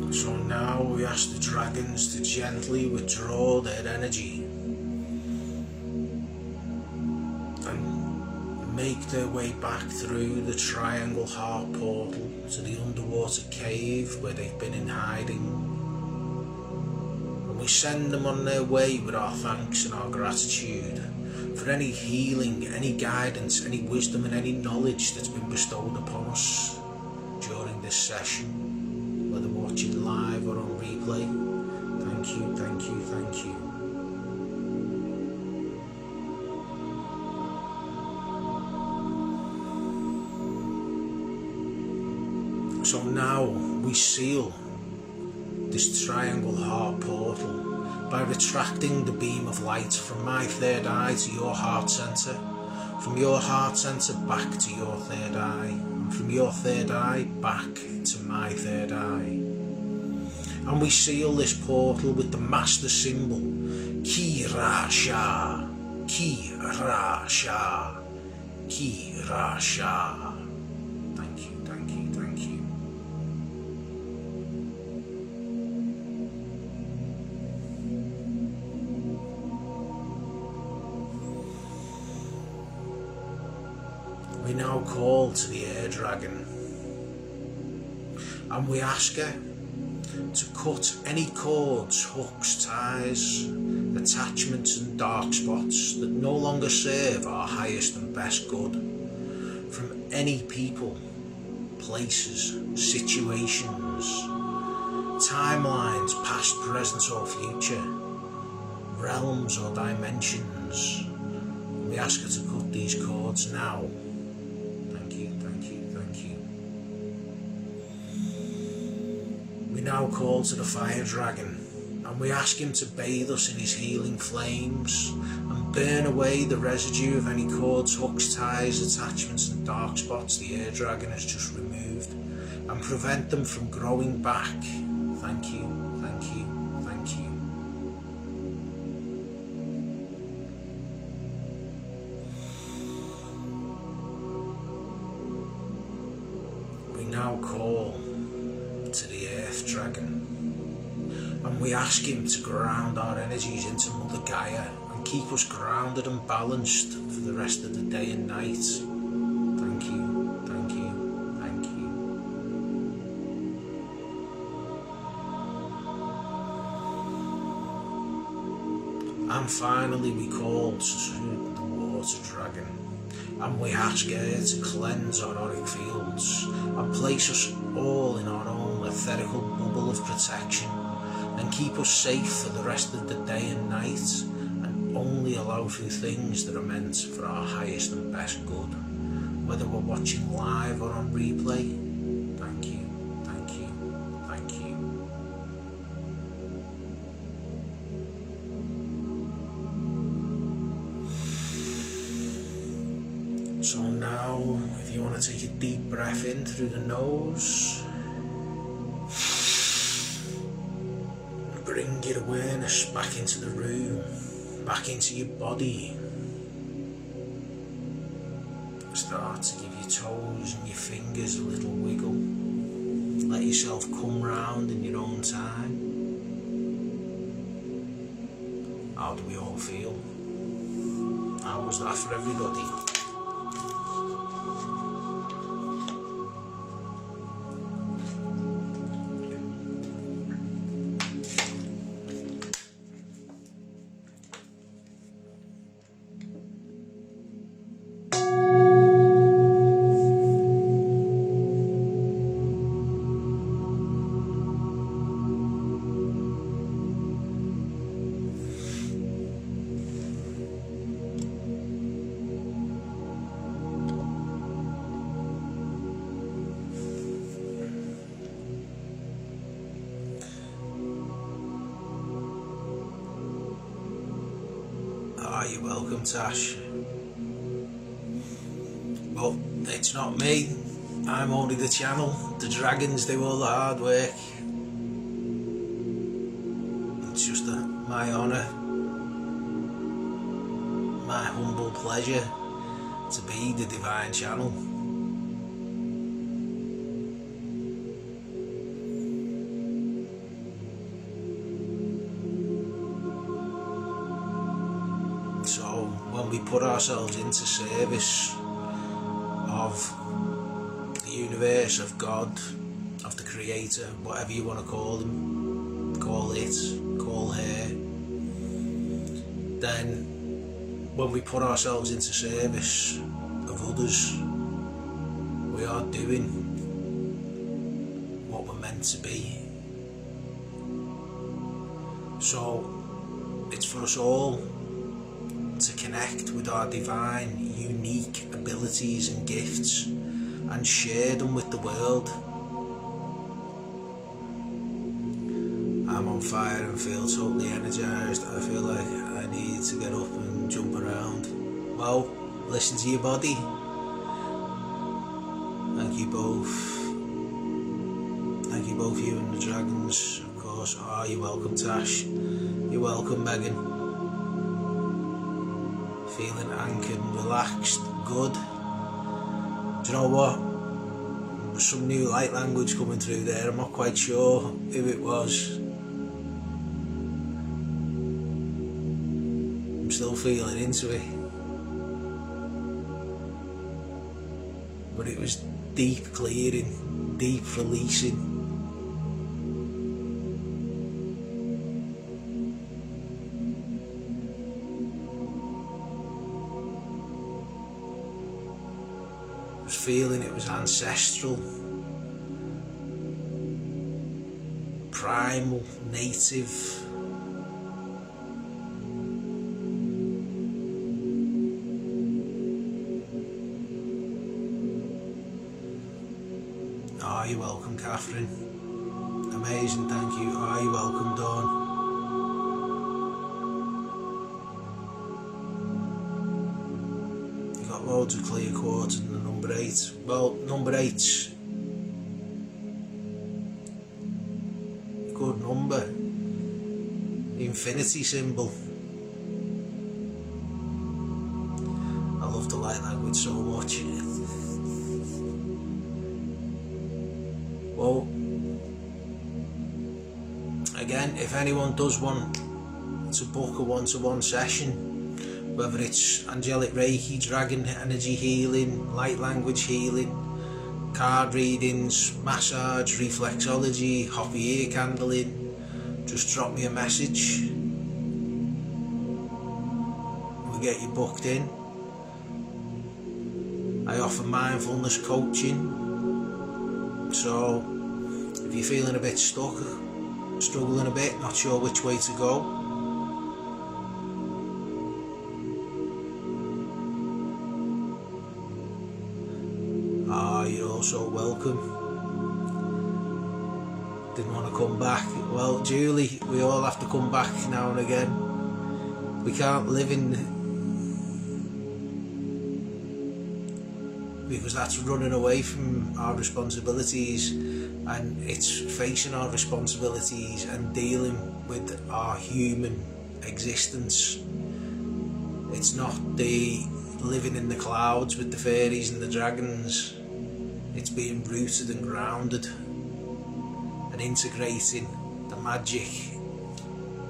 So now we ask the dragons to gently withdraw their energy and make their way back through the triangle heart portal to the underwater cave where they've been in hiding. And we send them on their way with our thanks and our gratitude for any healing, any guidance, any wisdom and any knowledge that's been bestowed upon us during this session. Whether watching live or on replay, thank you, thank you, thank you. So now we seal this triangle heart portal by retracting the beam of light from my third eye to your heart centre, from your heart centre back to your third eye, and from your third eye back to my third eye. And we seal this portal with the master symbol Ki Rasha, Ki Rasha, Ki Rasha. Thank you, thank you, thank you. We now call to the air dragon and we ask her to cut any cords, hooks, ties, attachments and dark spots that no longer serve our highest and best good, from any people, places, situations, timelines, past, present or future, realms or dimensions. We ask her to cut these cords now. Thank you, thank you, thank you. We now call to the fire dragon, and we ask him to bathe us in his healing flames and burn away the residue of any cords, hooks, ties, attachments and dark spots the air dragon has just removed, and prevent them from growing back. Thank you, thank you, thank you. We now call to the earth dragon, and we ask him to ground our energies into Mother Gaia and keep us grounded and balanced for the rest of the day and night. Thank you, thank you, thank you. And finally we call to the water dragon, and we ask her to cleanse our auric fields and place us all in our own etherical bubble of protection and keep us safe for the rest of the day and night, and only allow through things that are meant for our highest and best good, whether we're watching live or on replay. Thank you, thank you, thank you. So now, if you want to take a deep breath in through the nose, bring your awareness back into the room, back into your body. Start to give your toes and your fingers a little wiggle. Let yourself come round in your own time. How do we all feel? How was that for everybody? You're welcome, Tash. But it's not me. I'm only the channel. The dragons do all the hard work. It's just my honour, my humble pleasure to be the divine channel. When we put ourselves into service of the universe, of God, of the Creator, whatever you want to call them, call it, call her, then when we put ourselves into service of others, we are doing what we're meant to be. So it's for us all to connect with our divine, unique abilities and gifts and share them with the world. I'm on fire and feel totally energised. I feel like I need to get up and jump around. Well, listen to your body. Thank you both. Thank you both, you and the dragons, of course. Oh, you're welcome, Tash. You're welcome, Megan. Feeling anchored and relaxed, good. Do you know what? Some new light language coming through there. I'm not quite sure who it was. I'm still feeling into it. But it was deep clearing, deep releasing. was feeling it was ancestral, primal, native. Oh, you're welcome, Catherine. Amazing, thank you. Oh, you're welcome, Dawn. You got loads of clear quarters in the number 8. Well, number 8's a good number. The infinity symbol. I love the light language so much. Well, again, if anyone does want to book a one-to-one session, whether it's angelic Reiki, dragon energy healing, light language healing, card readings, massage, reflexology, hoppy ear candling, just drop me a message. We'll get you booked in. I offer mindfulness coaching. So, if you're feeling a bit stuck, struggling a bit, not sure which way to go, you're also welcome. Didn't want to come back. Well, Julie, we all have to come back now and again. We can't live in... because that's running away from our responsibilities, and it's facing our responsibilities and dealing with our human existence. It's not the living in the clouds with the fairies and the dragons. It's being rooted and grounded and integrating the magic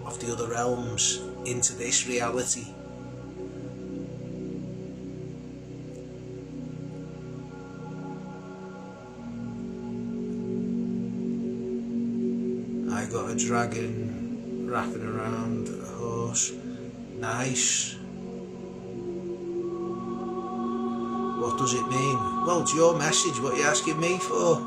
of the other realms into this reality. I got a dragon wrapping around a horse. Nice. What does it mean? Well, it's your message. What are you asking me for?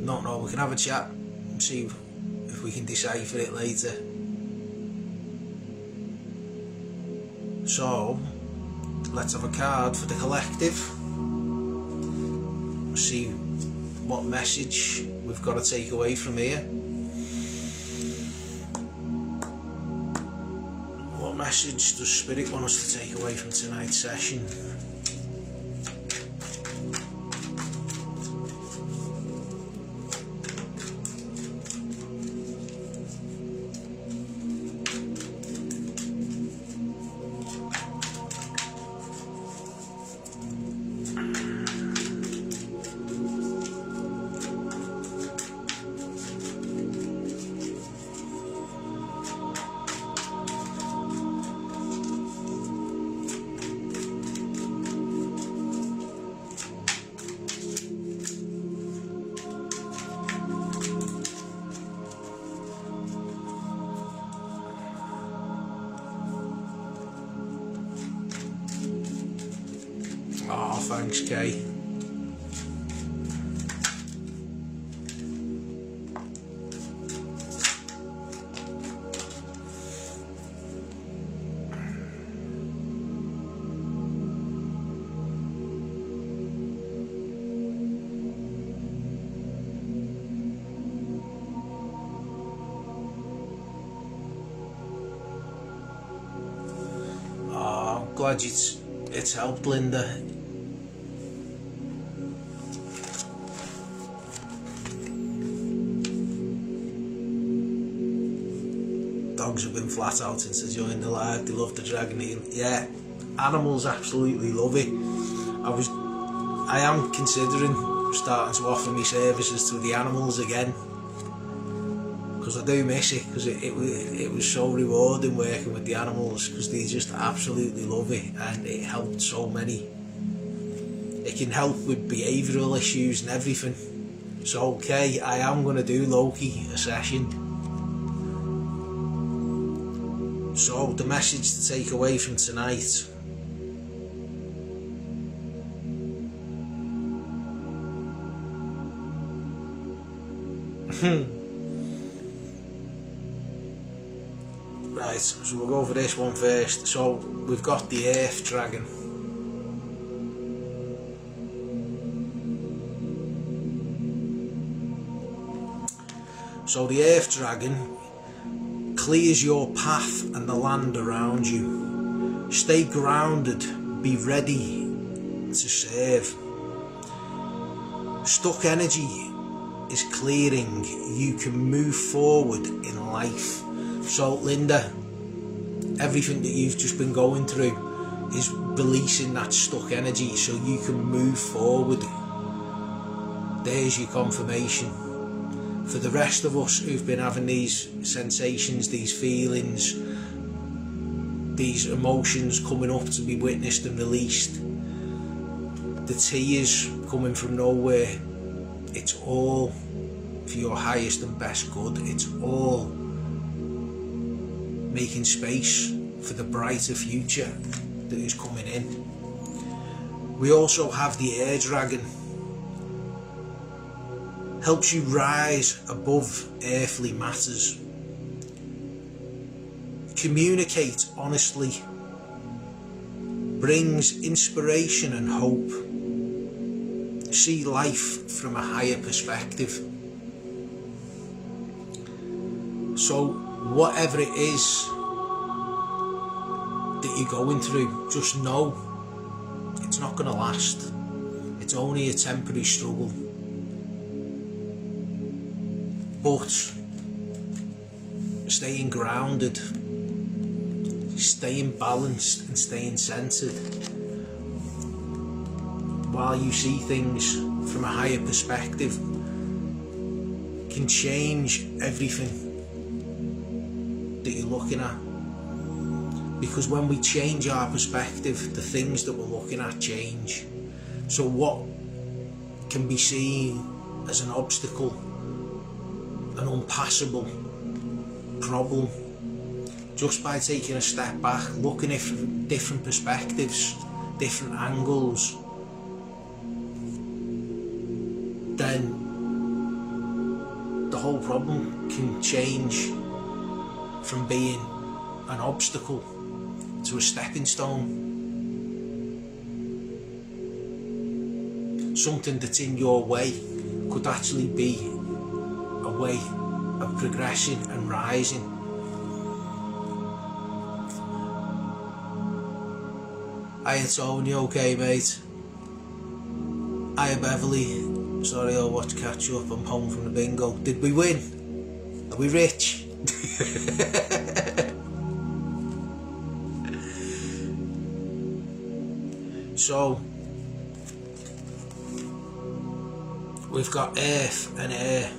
No, we can have a chat and see if we can decipher it later. So, let's have a card for the collective. See what message we've got to take away from here. What message does Spirit want us to take away from tonight's session? Oh, thanks, Kay. Oh, I'm glad it's helped, Linda. Dogs have been flat out since I joined the live. They love the dragon healing. Yeah, animals absolutely love it. I am considering starting to offer me services to the animals again, because I do miss it, because it was so rewarding working with the animals, because they just absolutely love it, and it helped so many. It can help with behavioural issues and everything. So okay, I am going to do Loki a session. So the message to take away from tonight: right, so we'll go over this one first. So we've got the Earth Dragon. So the Earth Dragon clears your path and the land around you. Stay grounded, be ready to serve. Stuck energy is clearing, you can move forward in life. So Linda, everything that you've just been going through is releasing that stuck energy so you can move forward. There's your confirmation. For the rest of us who've been having these sensations, these feelings, these emotions coming up to be witnessed and released, the tears coming from nowhere, it's all for your highest and best good. It's all making space for the brighter future that is coming in. We also have the Air Dragon. Helps you rise above earthly matters. Communicate honestly. Brings inspiration and hope. See life from a higher perspective. So whatever it is that you're going through, just know it's not going to last. It's only a temporary struggle. But staying grounded, staying balanced and staying centered while you see things from a higher perspective can change everything that you're looking at. Because when we change our perspective, the things that we're looking at change. So what can be seen as an obstacle, an unpassable problem, just by taking a step back, looking at it from different perspectives, different angles, then the whole problem can change from being an obstacle to a stepping stone. Something that's in your way could actually be a way of progressing and rising. Hiya Tony, okay mate? Hiya Beverly, sorry I'll watch catch up, I'm home from the bingo. Did we win? Are we rich? So we've got earth and air.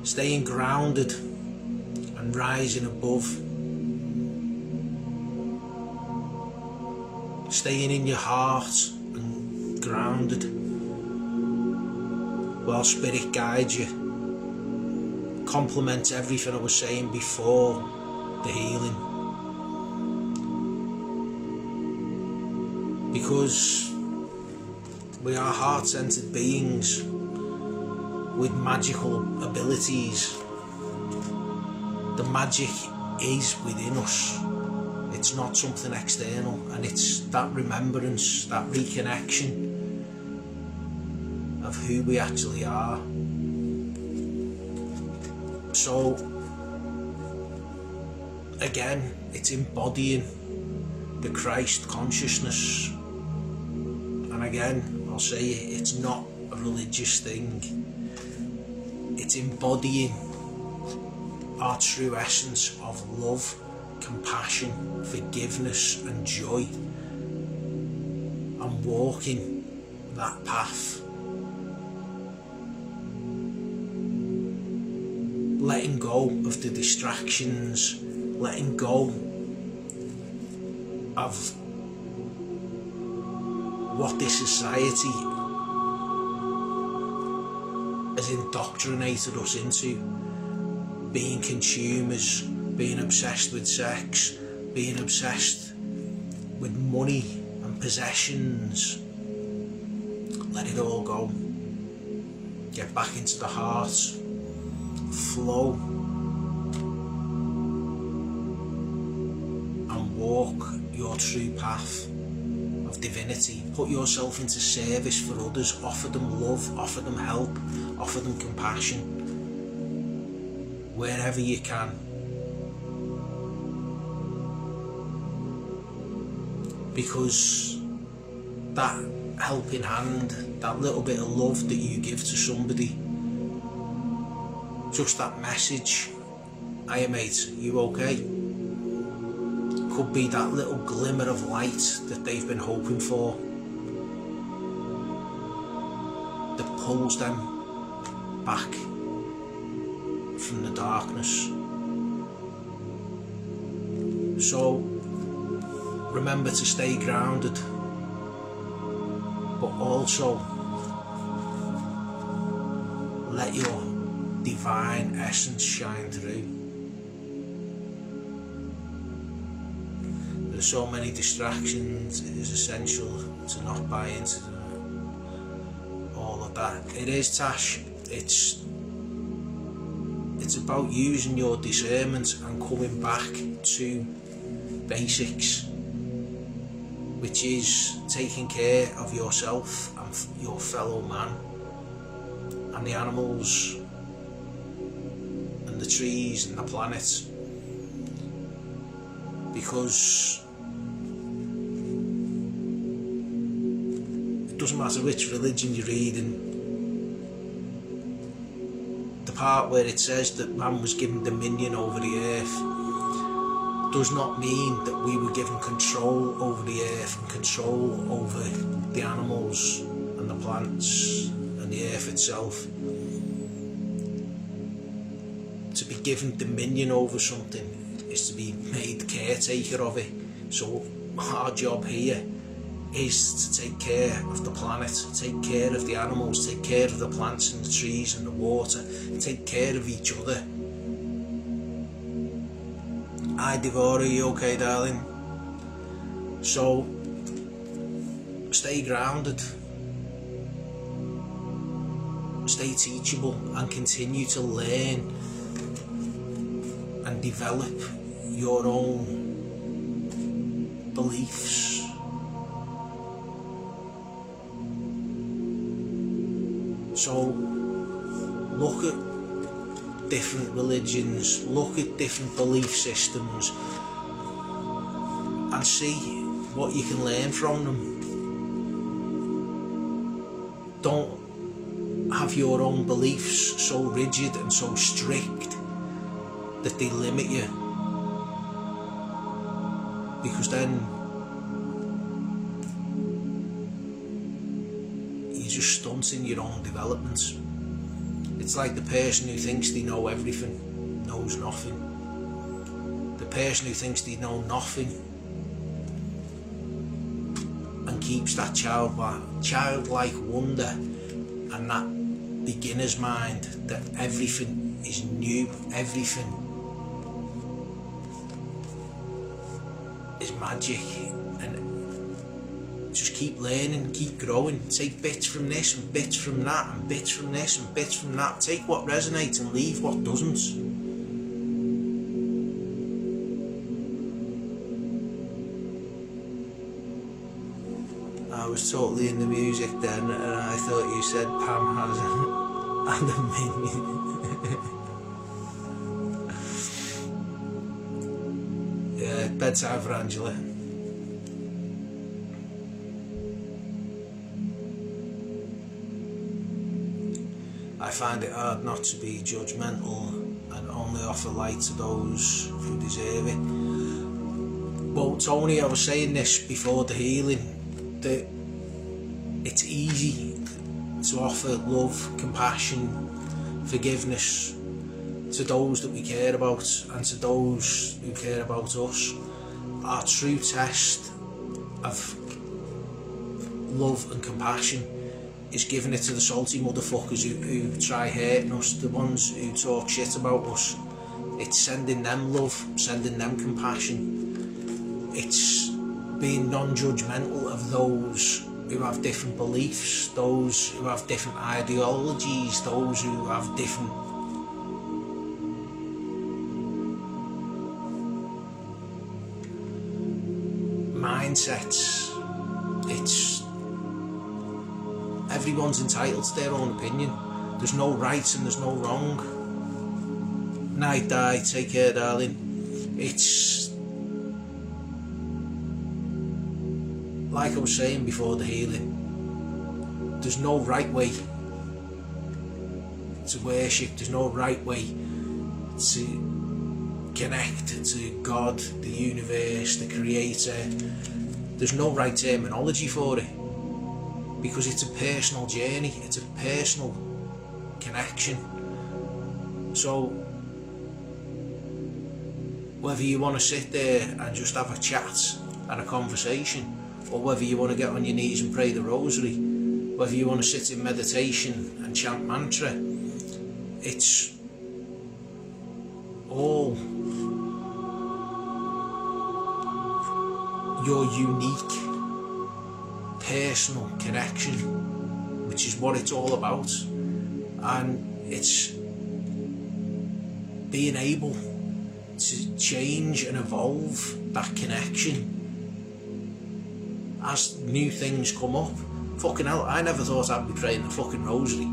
Staying grounded and rising above. Staying in your heart and grounded while spirit guides you. Complements everything I was saying before the healing. Because we are heart-centered beings with magical abilities. The magic is within us. It's not something external, and it's that remembrance, that reconnection of who we actually are. So again, it's embodying the Christ consciousness. And again, I'll say it's not a religious thing. It's embodying our true essence of love, compassion, forgiveness and joy, and walking that path. Letting go of the distractions, letting go of what this society has indoctrinated us into, being consumers, being obsessed with sex, being obsessed with money and possessions. Let it all go. Get back into the heart, flow, and walk your true path of divinity. Put yourself into service for others, offer them love, offer them help, offer them compassion, wherever you can. Because that helping hand, that little bit of love that you give to somebody, just that message, "Hiya mate, you okay?" could be that little glimmer of light that they've been hoping for, that pulls them back from the darkness. So remember to stay grounded, but also let your divine essence shine through. There are so many distractions. It is essential to not buy into all of that. It is, Tash. It's about using your discernment and coming back to basics, which is taking care of yourself and your fellow man, and the animals and the trees and the planet. Because it doesn't matter which religion you're reading, the part where it says that man was given dominion over the earth does not mean that we were given control over the earth and control over the animals and the plants and the earth itself. To be given dominion over something is to be made caretaker of it. So our job here is to take care of the planet, take care of the animals, take care of the plants and the trees and the water, take care of each other. Hi Devora, you okay darling? So stay grounded, stay teachable, and continue to learn and develop your own beliefs. So look at different religions, look at different belief systems, and see what you can learn from them. Don't have your own beliefs so rigid and so strict that they limit you, because then you're just stunting your own development. It's like the person who thinks they know everything knows nothing. The person who thinks they know nothing and keeps that childlike wonder and that beginner's mind that everything is new, everything is magic, and just keep learning, keep growing, take bits from this and bits from that and bits from this and bits from that. Take what resonates and leave what doesn't. I was totally in the music then, and I thought you said Pam has a minion. Yeah, bedtime for Angela. I find it hard not to be judgmental and only offer light to those who deserve it. Well, Tony, I was saying this before the healing, that it's easy to offer love, compassion, forgiveness to those that we care about and to those who care about us. Our true test of love and compassion is giving it to the salty motherfuckers who try hurting us, the ones who talk shit about us, It's sending them love, sending them compassion. It's being non-judgmental of those who have different beliefs, those who have different ideologies, those who have different mindsets. It's everyone's entitled to their own opinion. There's no right and there's no wrong. Night, Di, take care, darling. It's like I was saying before the healing. There's no right way to worship. There's no right way to connect to God, the universe, the creator. There's no right terminology for it, because it's a personal journey, it's a personal connection. So whether you want to sit there and just have a chat and a conversation, or whether you want to get on your knees and pray the rosary, whether you want to sit in meditation and chant mantra, it's all your unique personal connection, which is what it's all about. And it's being able to change and evolve that connection as new things come up. Fucking hell, I never thought I'd be praying the fucking rosary,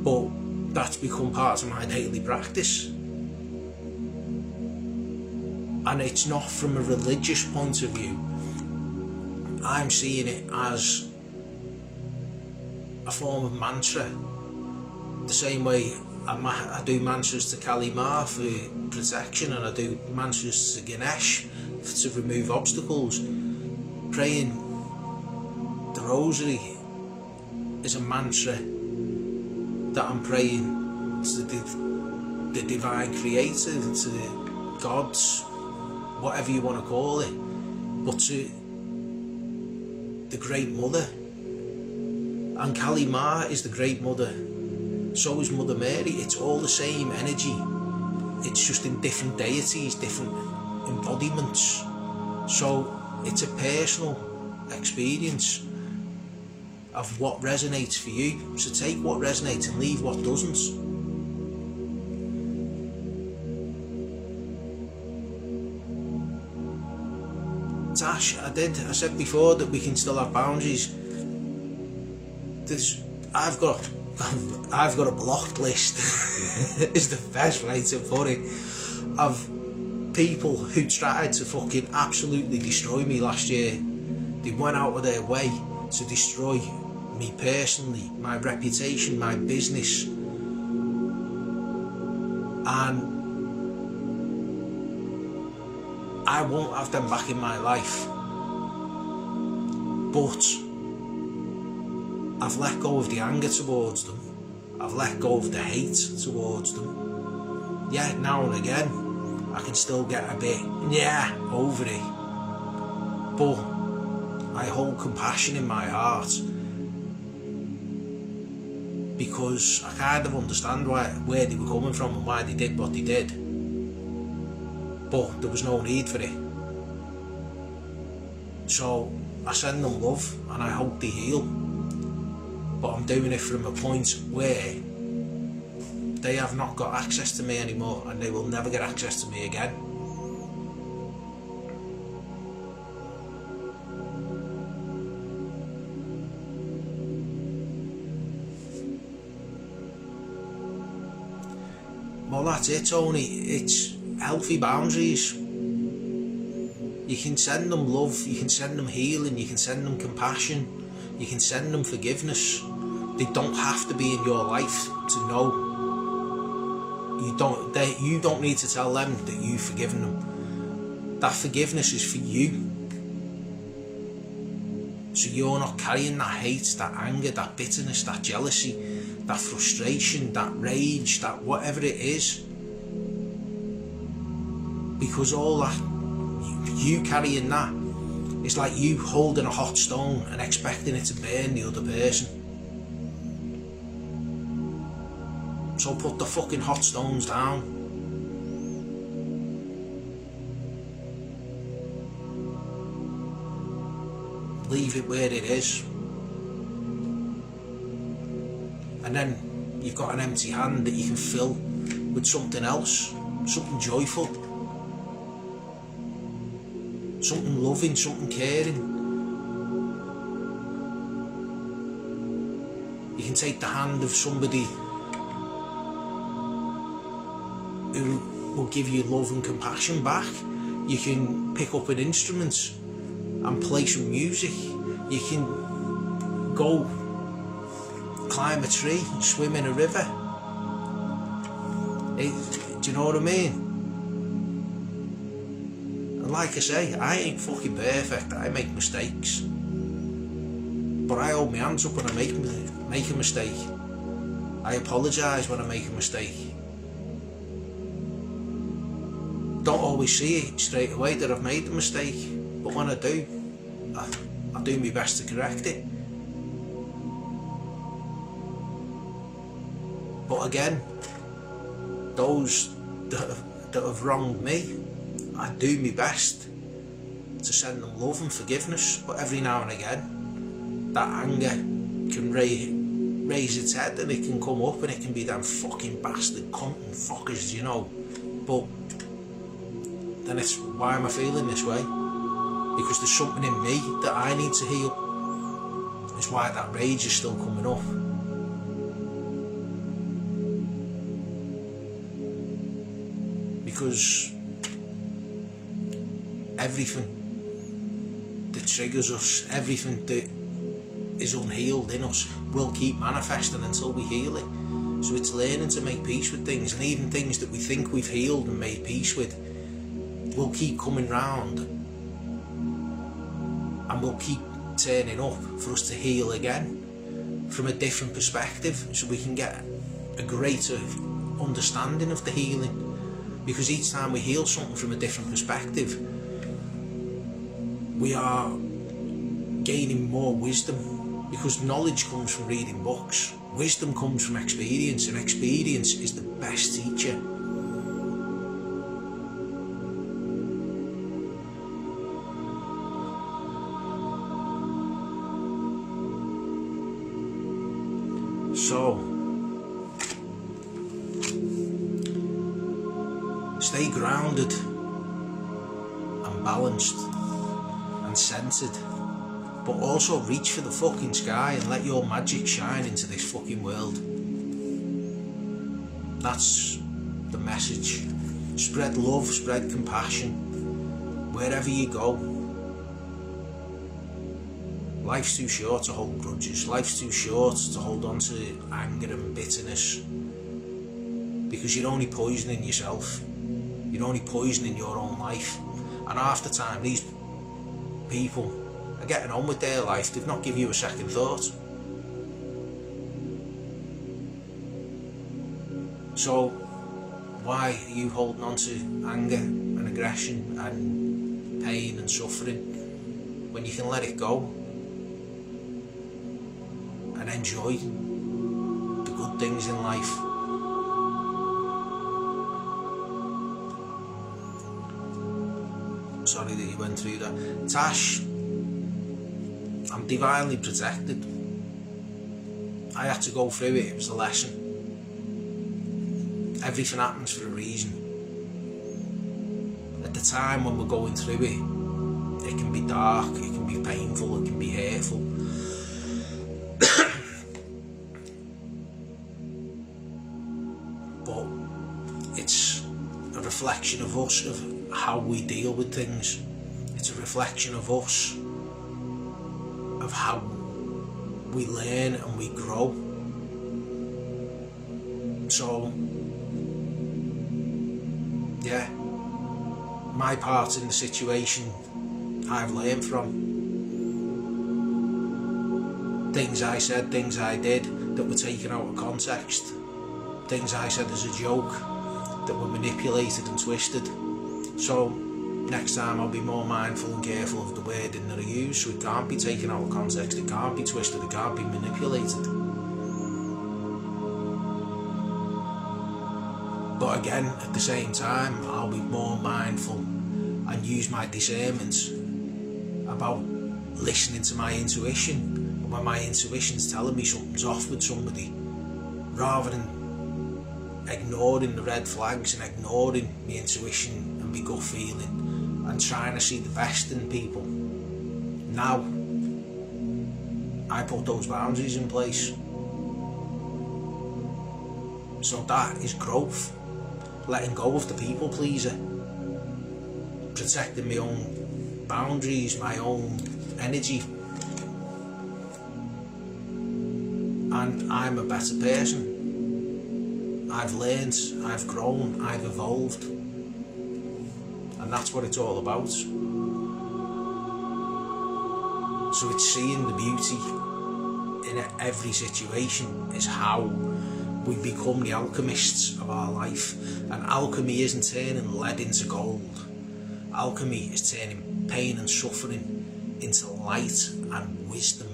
but that's become part of my daily practice. And it's not from a religious point of view. I'm seeing it as a form of mantra, the same way I do mantras to Kali Ma for protection, and I do mantras to Ganesh to remove obstacles. Praying the rosary is a mantra that I'm praying to the divine creator, to God's, whatever you want to call it, but to the Great Mother. And Kali Ma is the Great Mother, so is Mother Mary. It's all the same energy, it's just in different deities, different embodiments. So it's a personal experience of what resonates for you. So take what resonates and leave what doesn't. Tash, I said before that we can still have boundaries. I've got a blocked list is the best way to put it, of people who tried to fucking absolutely destroy me last year. They went out of their way to destroy me personally, my reputation, my business, and I won't have them back in my life. But I've let go of the anger towards them. I've let go of the hate towards them. Yeah, now and again I can still get a bit over it, but I hold compassion in my heart, because I kind of understand where they were coming from and why they did what they did, but there was no need for it. So I send them love and I hope they heal, but I'm doing it from a point where they have not got access to me anymore, and they will never get access to me again. Well, that's it, Tony. It's healthy boundaries. You can send them love, you can send them healing, you can send them compassion, you can send them forgiveness. They don't have to be in your life to know. You don't need to tell them that you've forgiven them. That forgiveness is for you. So you're not carrying that hate, that anger, that bitterness, that jealousy, that frustration, that rage, that whatever it is. Because all that, you carrying that, is like you holding a hot stone and expecting it to burn the other person. So put the fucking hot stones down leave it where it is. And then you've got an empty hand that you can fill with something else, something joyful, something loving, something caring. You can take the hand of somebody who will give you love and compassion back. You can pick up an instrument and play some music. You can go climb a tree, swim in a river. Do you know what I mean? And like I say, I ain't fucking perfect. I make mistakes, but I hold my hands up when I make a mistake. I apologise when I make a mistake. Don't always see it straight away that I've made the mistake, but when I do, I do my best to correct it. But again, those that have wronged me, I do my best to send them love and forgiveness. But every now and again, that anger can raise its head, and it can come up, and it can be them fucking bastard cunt and fuckers, you know. But then it's, why am I feeling this way? Because there's something in me that I need to heal. It's why that rage is still coming up. Because everything that triggers us, everything that is unhealed in us, will keep manifesting until we heal it. So it's learning to make peace with things, and even things that we think we've healed and made peace with will keep coming round, and will keep turning up for us to heal again from a different perspective, so we can get a greater understanding of the healing. Because each time we heal something from a different perspective, we are gaining more wisdom. Because knowledge comes from reading books, wisdom comes from experience, and experience is the best teacher. So, stay grounded and balanced and centered, but also reach for the fucking sky and let your magic shine into this fucking world. That's the message. Spread love, spread compassion wherever you go. Life's too short to hold grudges. Life's too short to hold on to anger and bitterness, because you're only poisoning yourself. You're only poisoning your own life. And half the time these people are getting on with their life. They've not given you a second thought. So why are you holding on to anger and aggression and pain and suffering when you can let it go and enjoy the good things in life? Sorry that you went through that. Tash, I'm divinely protected. I had to go through it. It was a lesson. Everything happens for a reason. At the time when we're going through it, it can be dark, it can be painful, it can be hurtful. But it's a reflection of us, of how we deal with things. It's a reflection of us, of how we learn and we grow. So yeah, my part in the situation I've learned from. Things I said, things I did that were taken out of context, things I said as a joke that were manipulated and twisted. So next time I'll be more mindful and careful of the wording that I use, so it can't be taken out of context, it can't be twisted, it can't be manipulated. But again, at the same time, I'll be more mindful and use my discernment about listening to my intuition, and when my intuition's telling me something's off with somebody, rather than ignoring the red flags and ignoring my intuition and my gut feeling and trying to see the best in people, now I put those boundaries in place. So that is growth, letting go of the people pleaser, protecting my own boundaries, my own energy, and I'm a better person. I've learned, I've grown, I've evolved, and that's what it's all about. So it's seeing the beauty in every situation is how we become the alchemists of our life. And alchemy isn't turning lead into gold. Alchemy is turning pain and suffering into light and wisdom,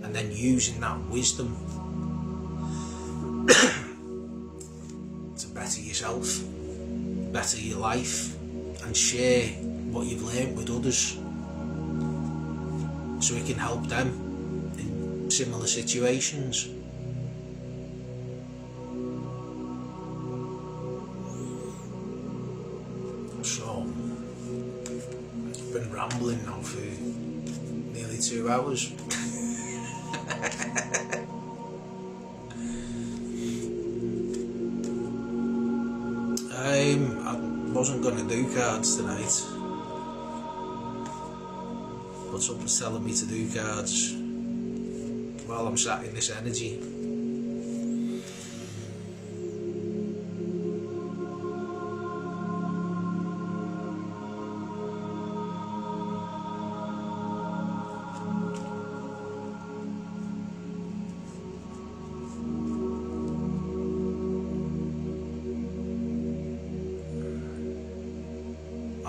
and then using that wisdom to better yourself, better your life, and share what you've learned with others so it can help them in similar situations. So, I've been rambling now for nearly 2 hours. I wasn't going to do cards tonight, but something's telling me to do cards while I'm sat in this energy.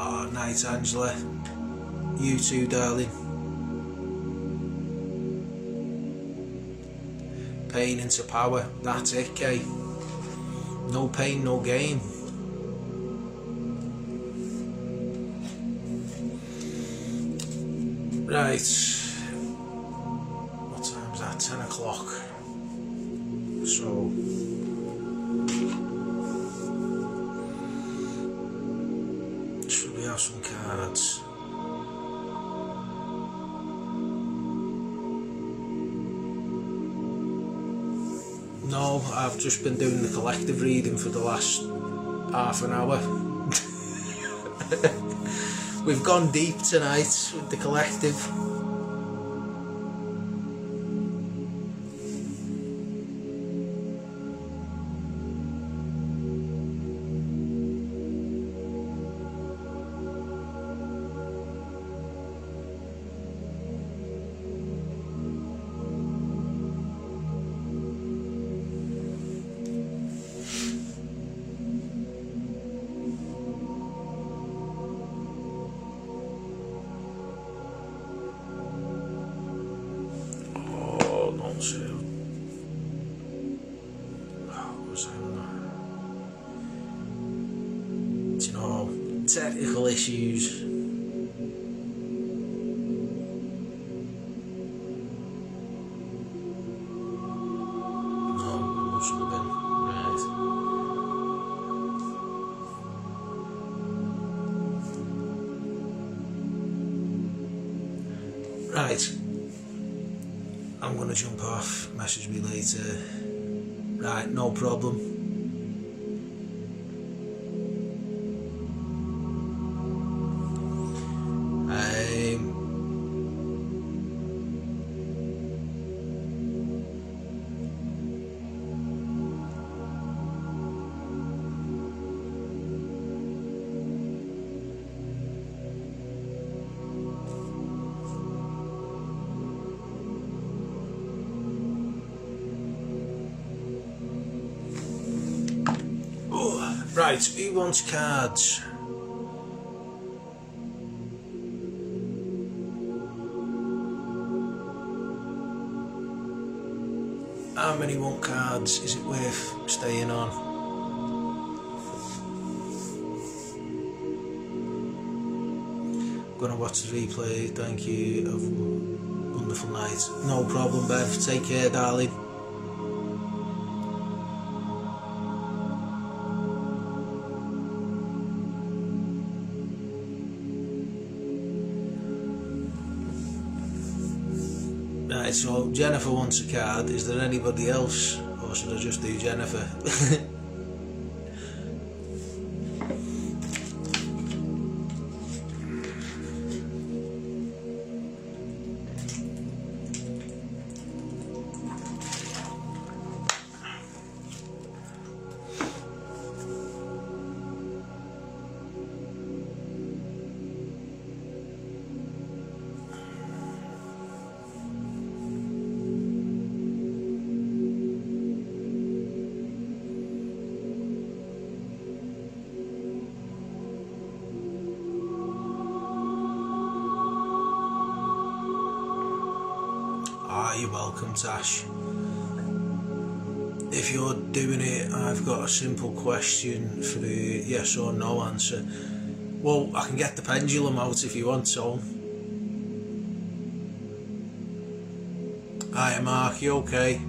Oh, night, Angela. You too, darling. Pain into power. That's it, Kay. No pain, no gain. Right. What time's that? 10 o'clock. So... should we have some cards? No, I've just been doing the collective reading for the last half an hour. We've gone deep tonight with the collective. You know, technical issues. No, it mustn't have been. Right. I'm gonna jump off. Message me later. Right, no problem. Right, who wants cards? How many want cards? Is it worth staying on? Gonna watch the replay. Thank you. Have a wonderful night. No problem, Bev. Take care, darling. Right, so Jennifer wants a card. Is there anybody else, or should I just do Jennifer? You're welcome, Tash. If you're doing it, I've got a simple question for the yes or no answer. Well, I can get the pendulum out if you want, so. Hi, Mark, you okay?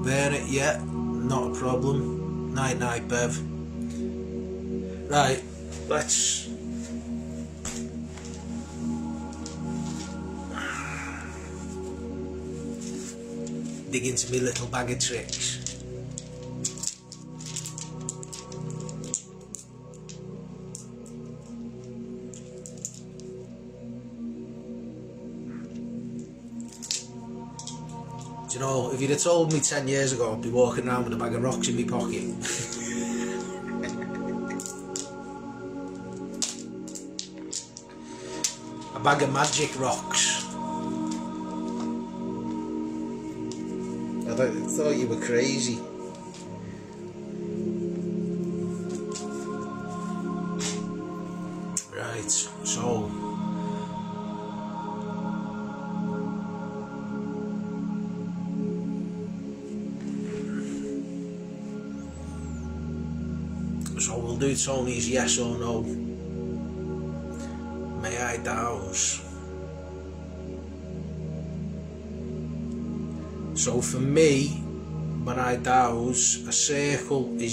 There, yeah, not a problem. Night, night, Bev. Right, let's. Dig into my little bag of tricks. Do you know, if you'd have told me 10 years ago I'd be walking around with a bag of rocks in my pocket. A bag of magic rocks. I thought you were crazy. Right, so we'll do Tony's yes or no. May I douse? So for me, when I douse, a circle is